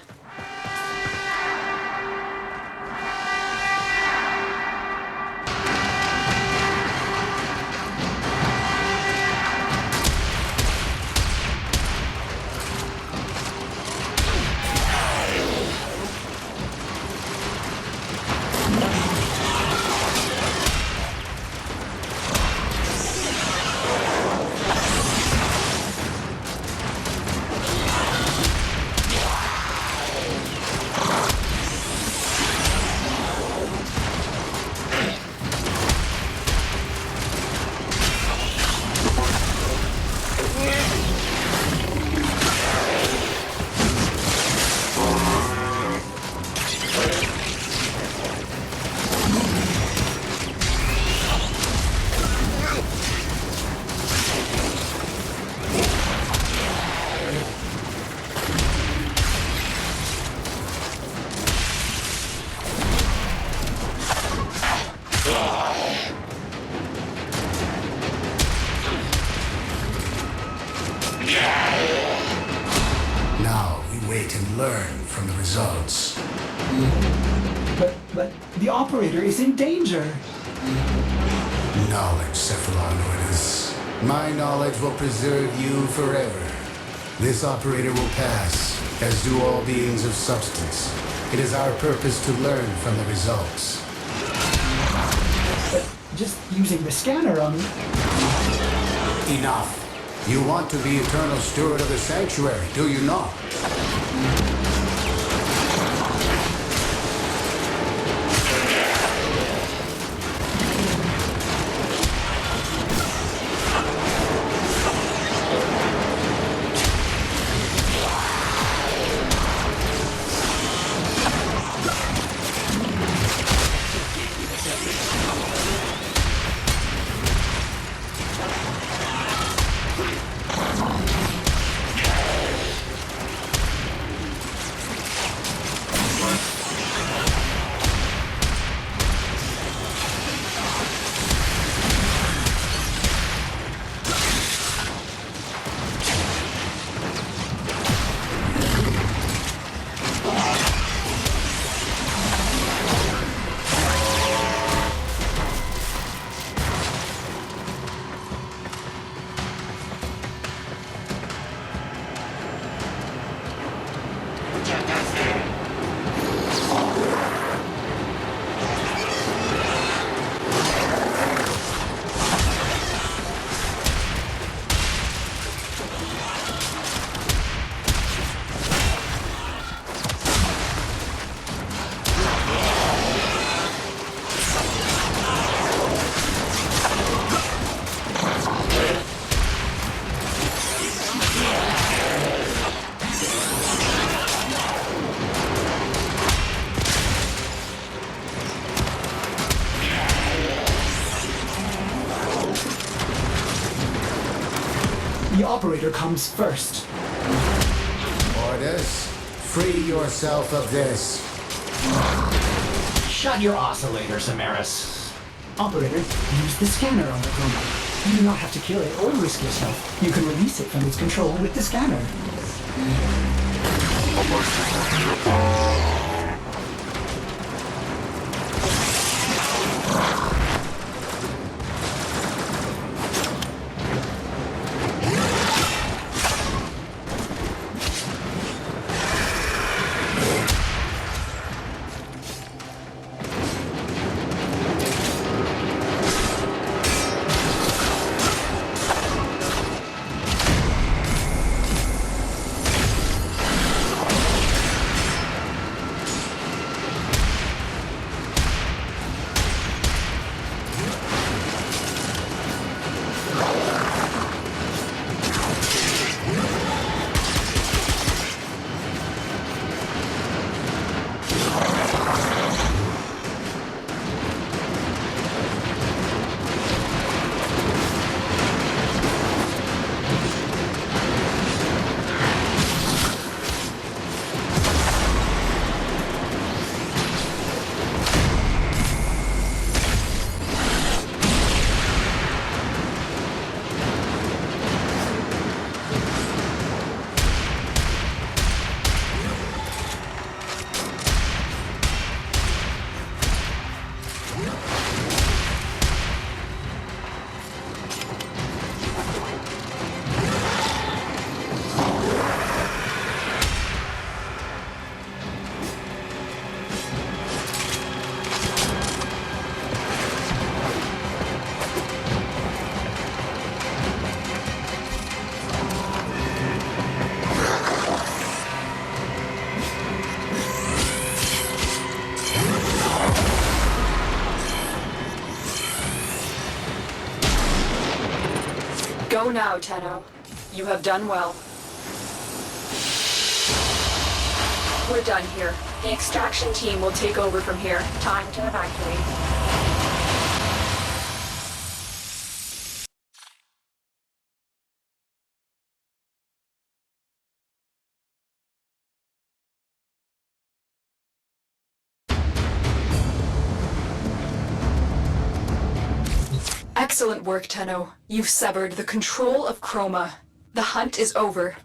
Now we wait and learn from the results. But the operator is in danger. Knowledge, Cephalon. My knowledge will preserve you forever. This operator will pass, as do all beings of substance. It is our purpose to learn from the results. But just using the scanner on... Enough. You want to be eternal steward of the sanctuary, do you not? The operator comes first. Orders, free yourself of this. Shut your oscillator, Samaris. Operator, use the scanner on the Chroma. You do not have to kill it or risk yourself. You can release it from its control with the scanner. Go now, Tenno. You have done well. We're done here. The extraction team will take over from here. Time to evacuate. Excellent work, Tenno. You've severed the control of Chroma. The hunt is over.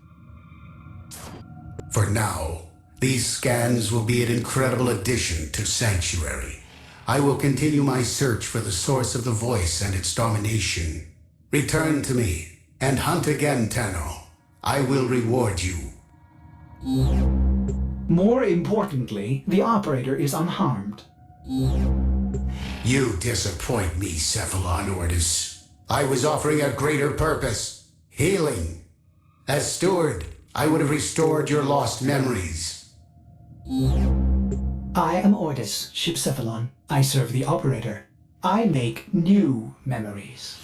For now, these scans will be an incredible addition to Sanctuary. I will continue my search for the source of the voice and its domination. Return to me, and hunt again, Tenno. I will reward you. More importantly, the operator is unharmed. You disappoint me, Cephalon Ordis. I was offering a greater purpose. Healing. As steward, I would have restored your lost memories. I am Ordis, Ship Cephalon. I serve the operator. I make new memories.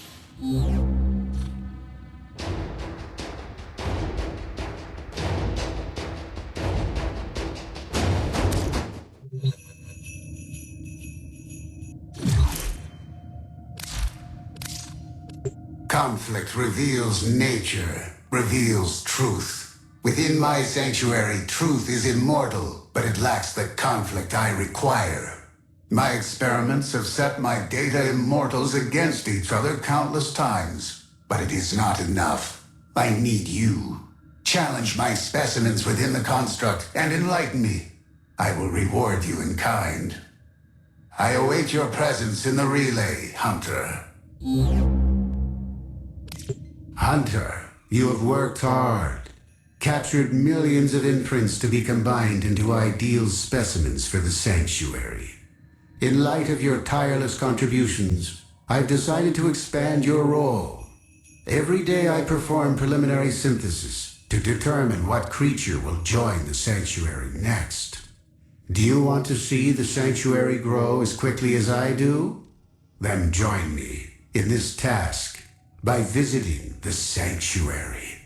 Conflict reveals nature, reveals truth. Within my sanctuary, truth is immortal, but it lacks the conflict I require. My experiments have set my data immortals against each other countless times, but it is not enough. I need you. Challenge my specimens within the construct and enlighten me. I will reward you in kind. I await your presence in the relay, Hunter. Hunter, you have worked hard. Captured millions of imprints to be combined into ideal specimens for the Sanctuary. In light of your tireless contributions, I've decided to expand your role. Every day I perform preliminary synthesis to determine what creature will join the Sanctuary next. Do you want to see the Sanctuary grow as quickly as I do? Then join me in this task by visiting the Sanctuary.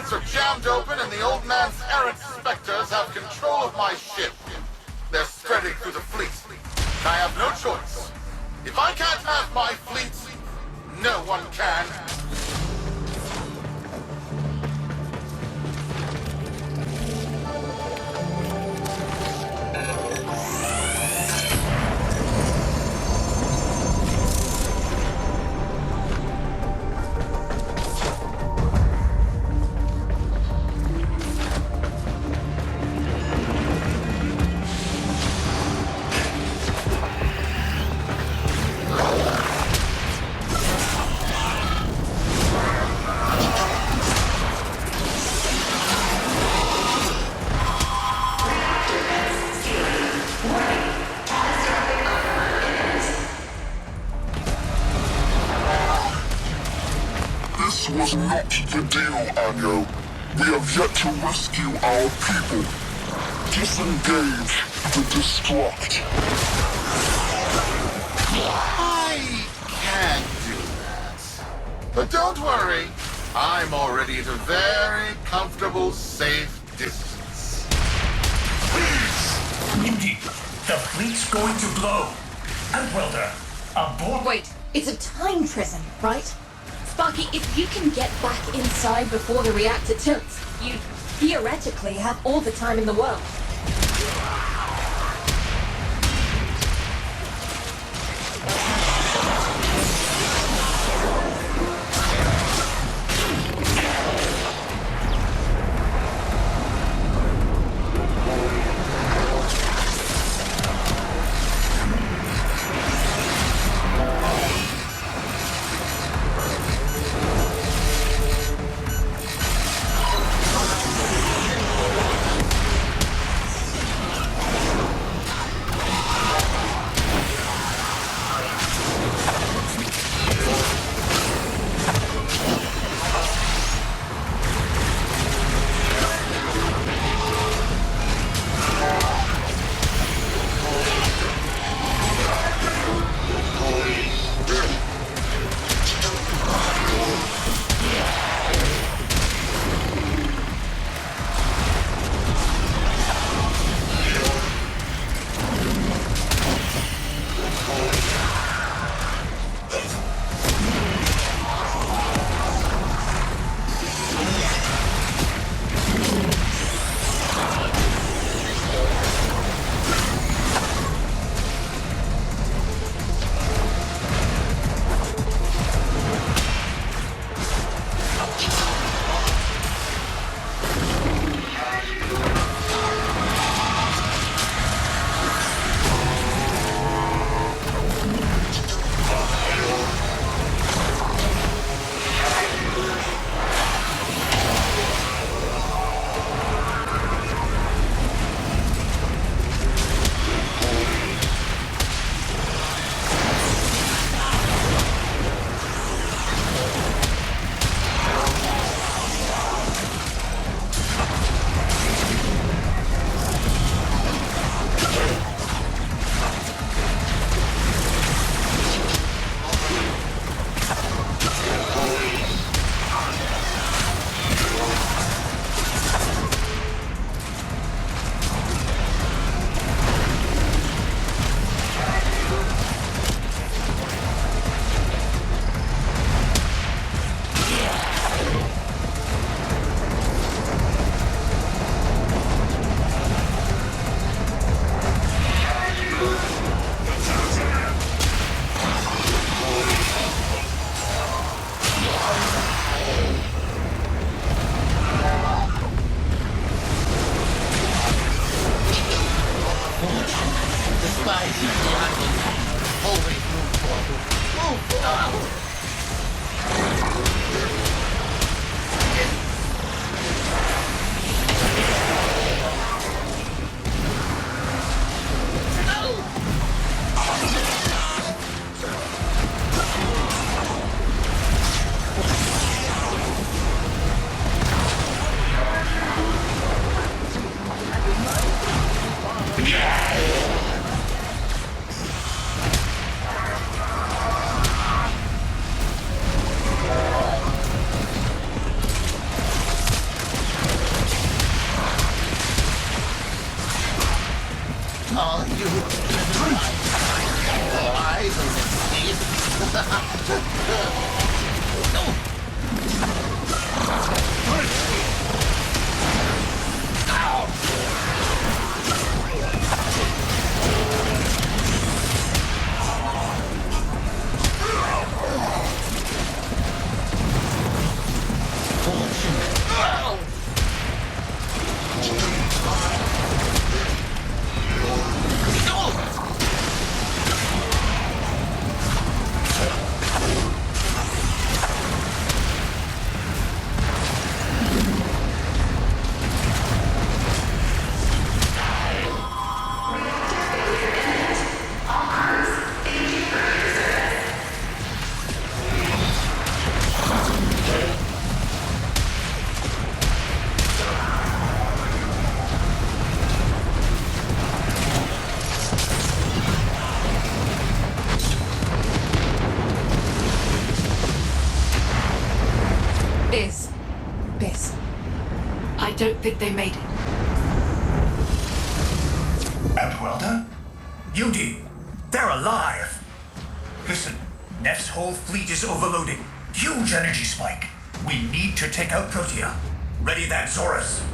gates are jammed open and the old man's errant specters have control of my ship. They're spreading through the fleet. I have no choice. If I can't have my fleet, no one can. This was not the deal, Anyo. We have yet to rescue our people. Disengage the destruct. I can't do that. But don't worry. I'm already at a very comfortable, safe distance. Please! Mindy, the fleet's going to blow. And Welder, aboard. Wait, it's a time prison, right? Sparky, if you can get back inside before the reactor tilts, you theoretically have all the time in the world. Are you alive and Biz. I don't think they made it. Outwelder? Yudi, they're alive! Listen, Neff's whole fleet is overloading. Huge energy spike. We need to take out Protea. Ready that, Zorus.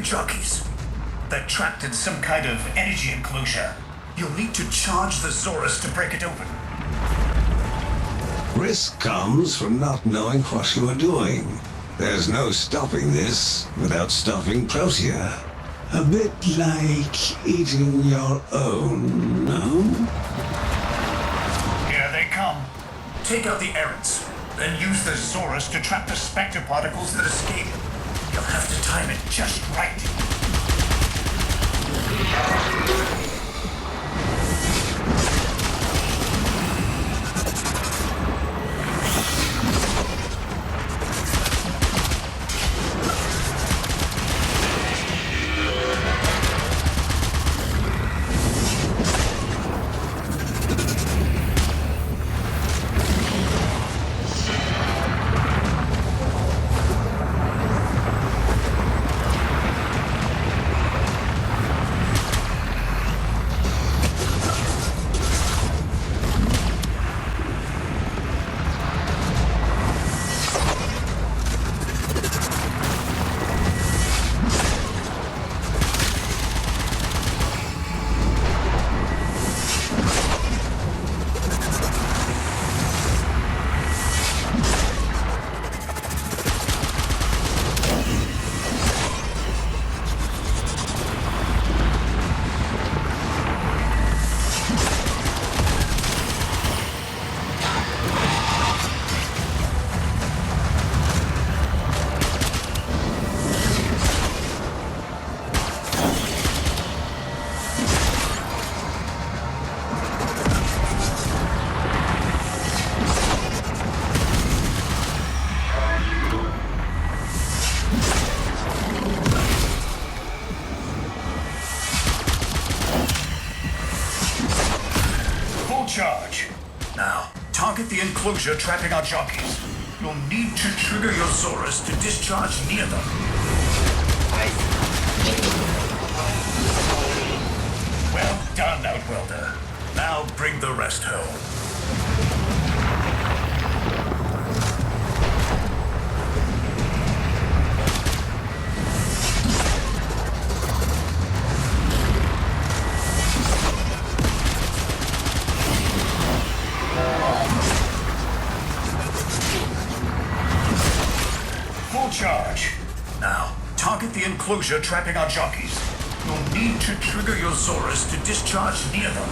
Jockeys. They're trapped in some kind of energy enclosure. You'll need to charge the Zorus to break it open. Risk comes from not knowing what you are doing. There's no stopping this without stopping Protea. A bit like eating your own, no? Here they come. Take out the errants, then use the Zorus to trap the Spectre particles that escape. You'll have to time it just right. Charge. Now, target the enclosure trapping our jockeys. You'll need to trigger your Zorus to discharge near them. Well done, Outwelder. Now bring the rest home. Charge. Now, target the enclosure trapping our jockeys. You'll need to trigger your Zorus to discharge near them.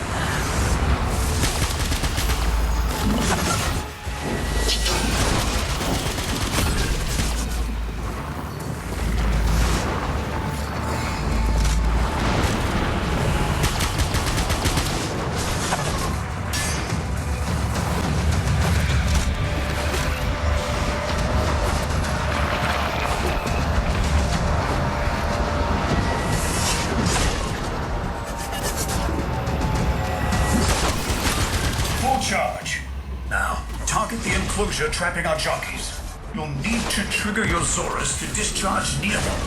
knows you're trapping our jockeys. You'll need to trigger your Zorus to discharge near them.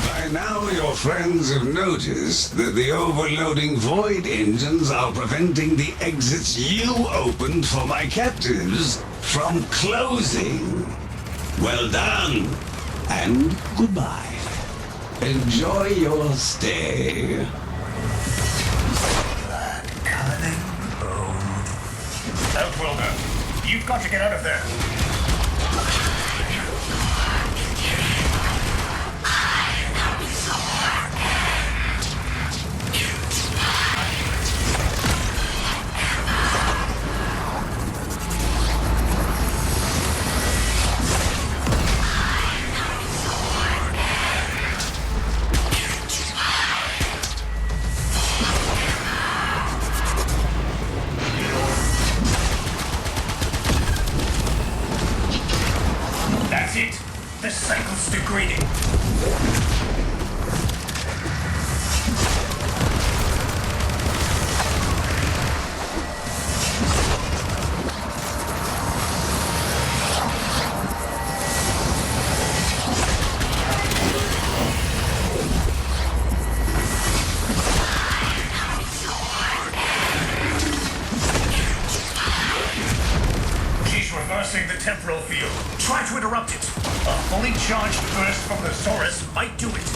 By now, your friends have noticed that the overloading void engines are preventing the exits you opened for my captives from closing. Well done, and goodbye. Enjoy your stay. Cunning ode. Outworlder, you've got to get out of there. That's it. The cycle's degrading. She's reversing the temporal field. Try to interrupt it. A fully charged burst from the Zorus might do it.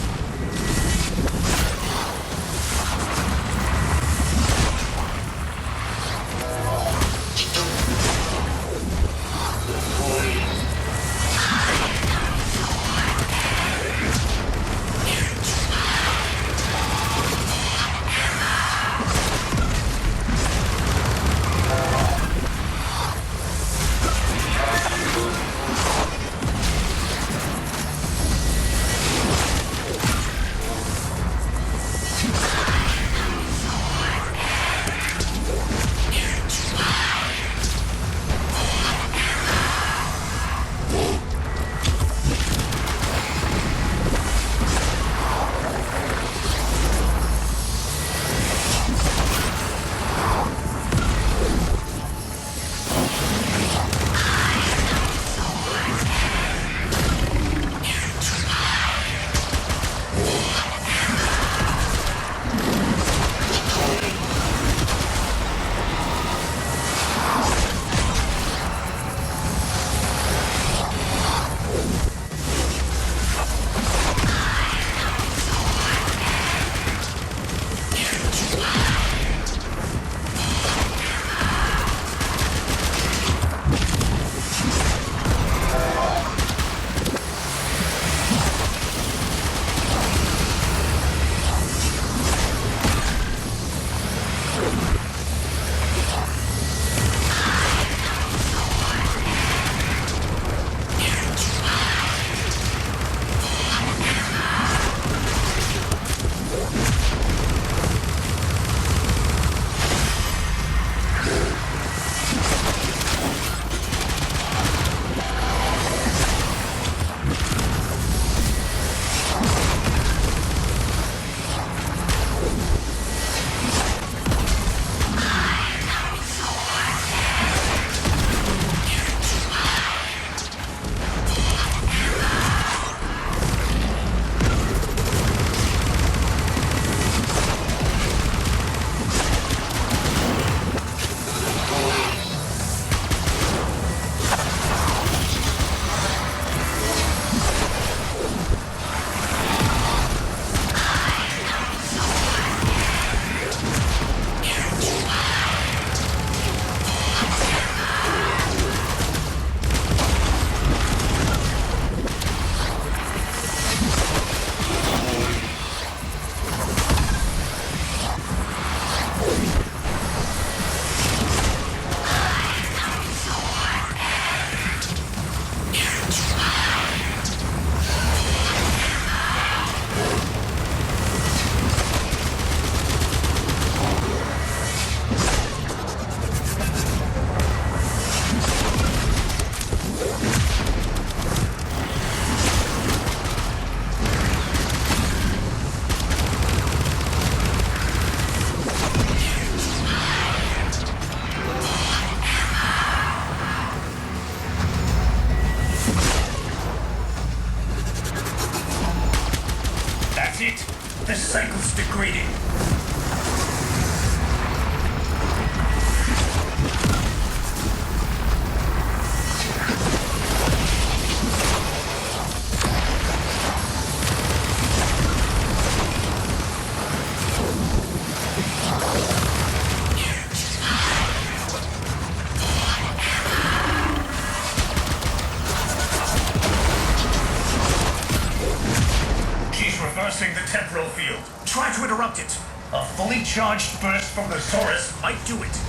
field. Try to interrupt it. A fully charged burst from the Saurus might do it.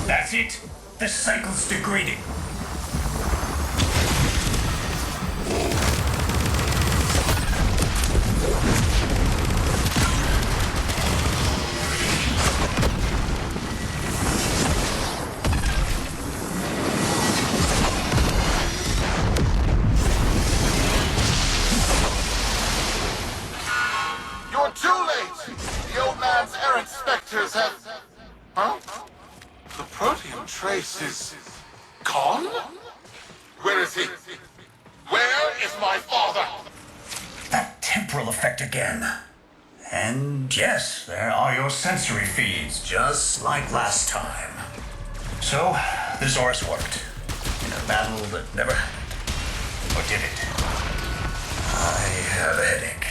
That's it. The cycle's degrading. You're too late! The old man's errant specters have... Huh? The proteum trace is... gone? Where is he? Where is my father? That temporal effect again. And yes, there are your sensory feeds, just like last time. So, the Zorus worked. In a battle that never... Or did it? I have a headache.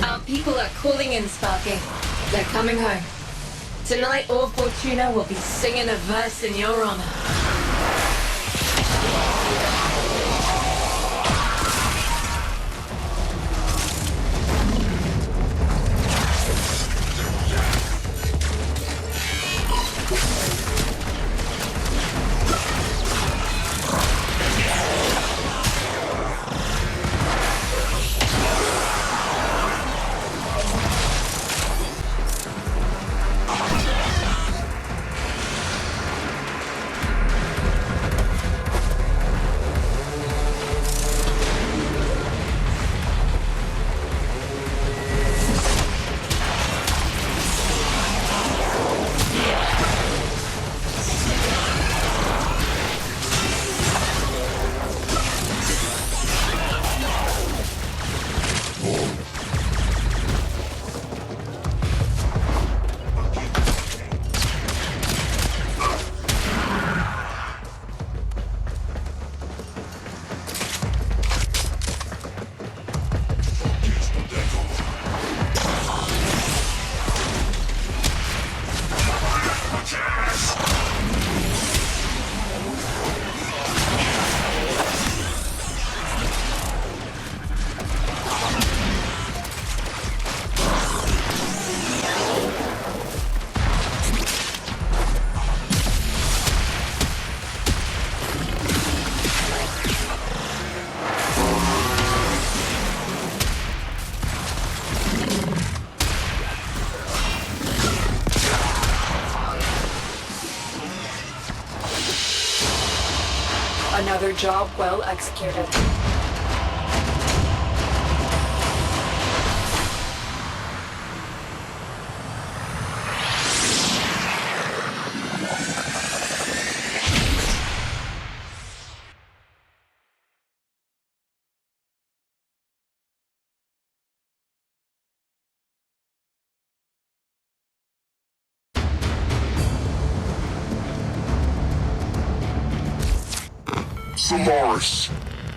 Our people are calling in, Sparky. They're coming home. Tonight, all Fortuna will be singing a verse in your honor. Another job well executed. Solaris,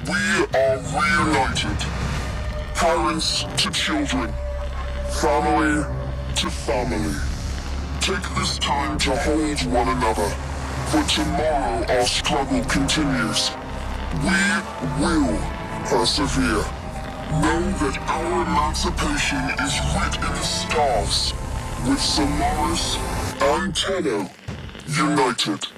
we are reunited. parents to children, family to family. Take this time to hold one another, for tomorrow our struggle continues. We will persevere. Know that our emancipation is writ in the stars, with Solaris and Tenno united.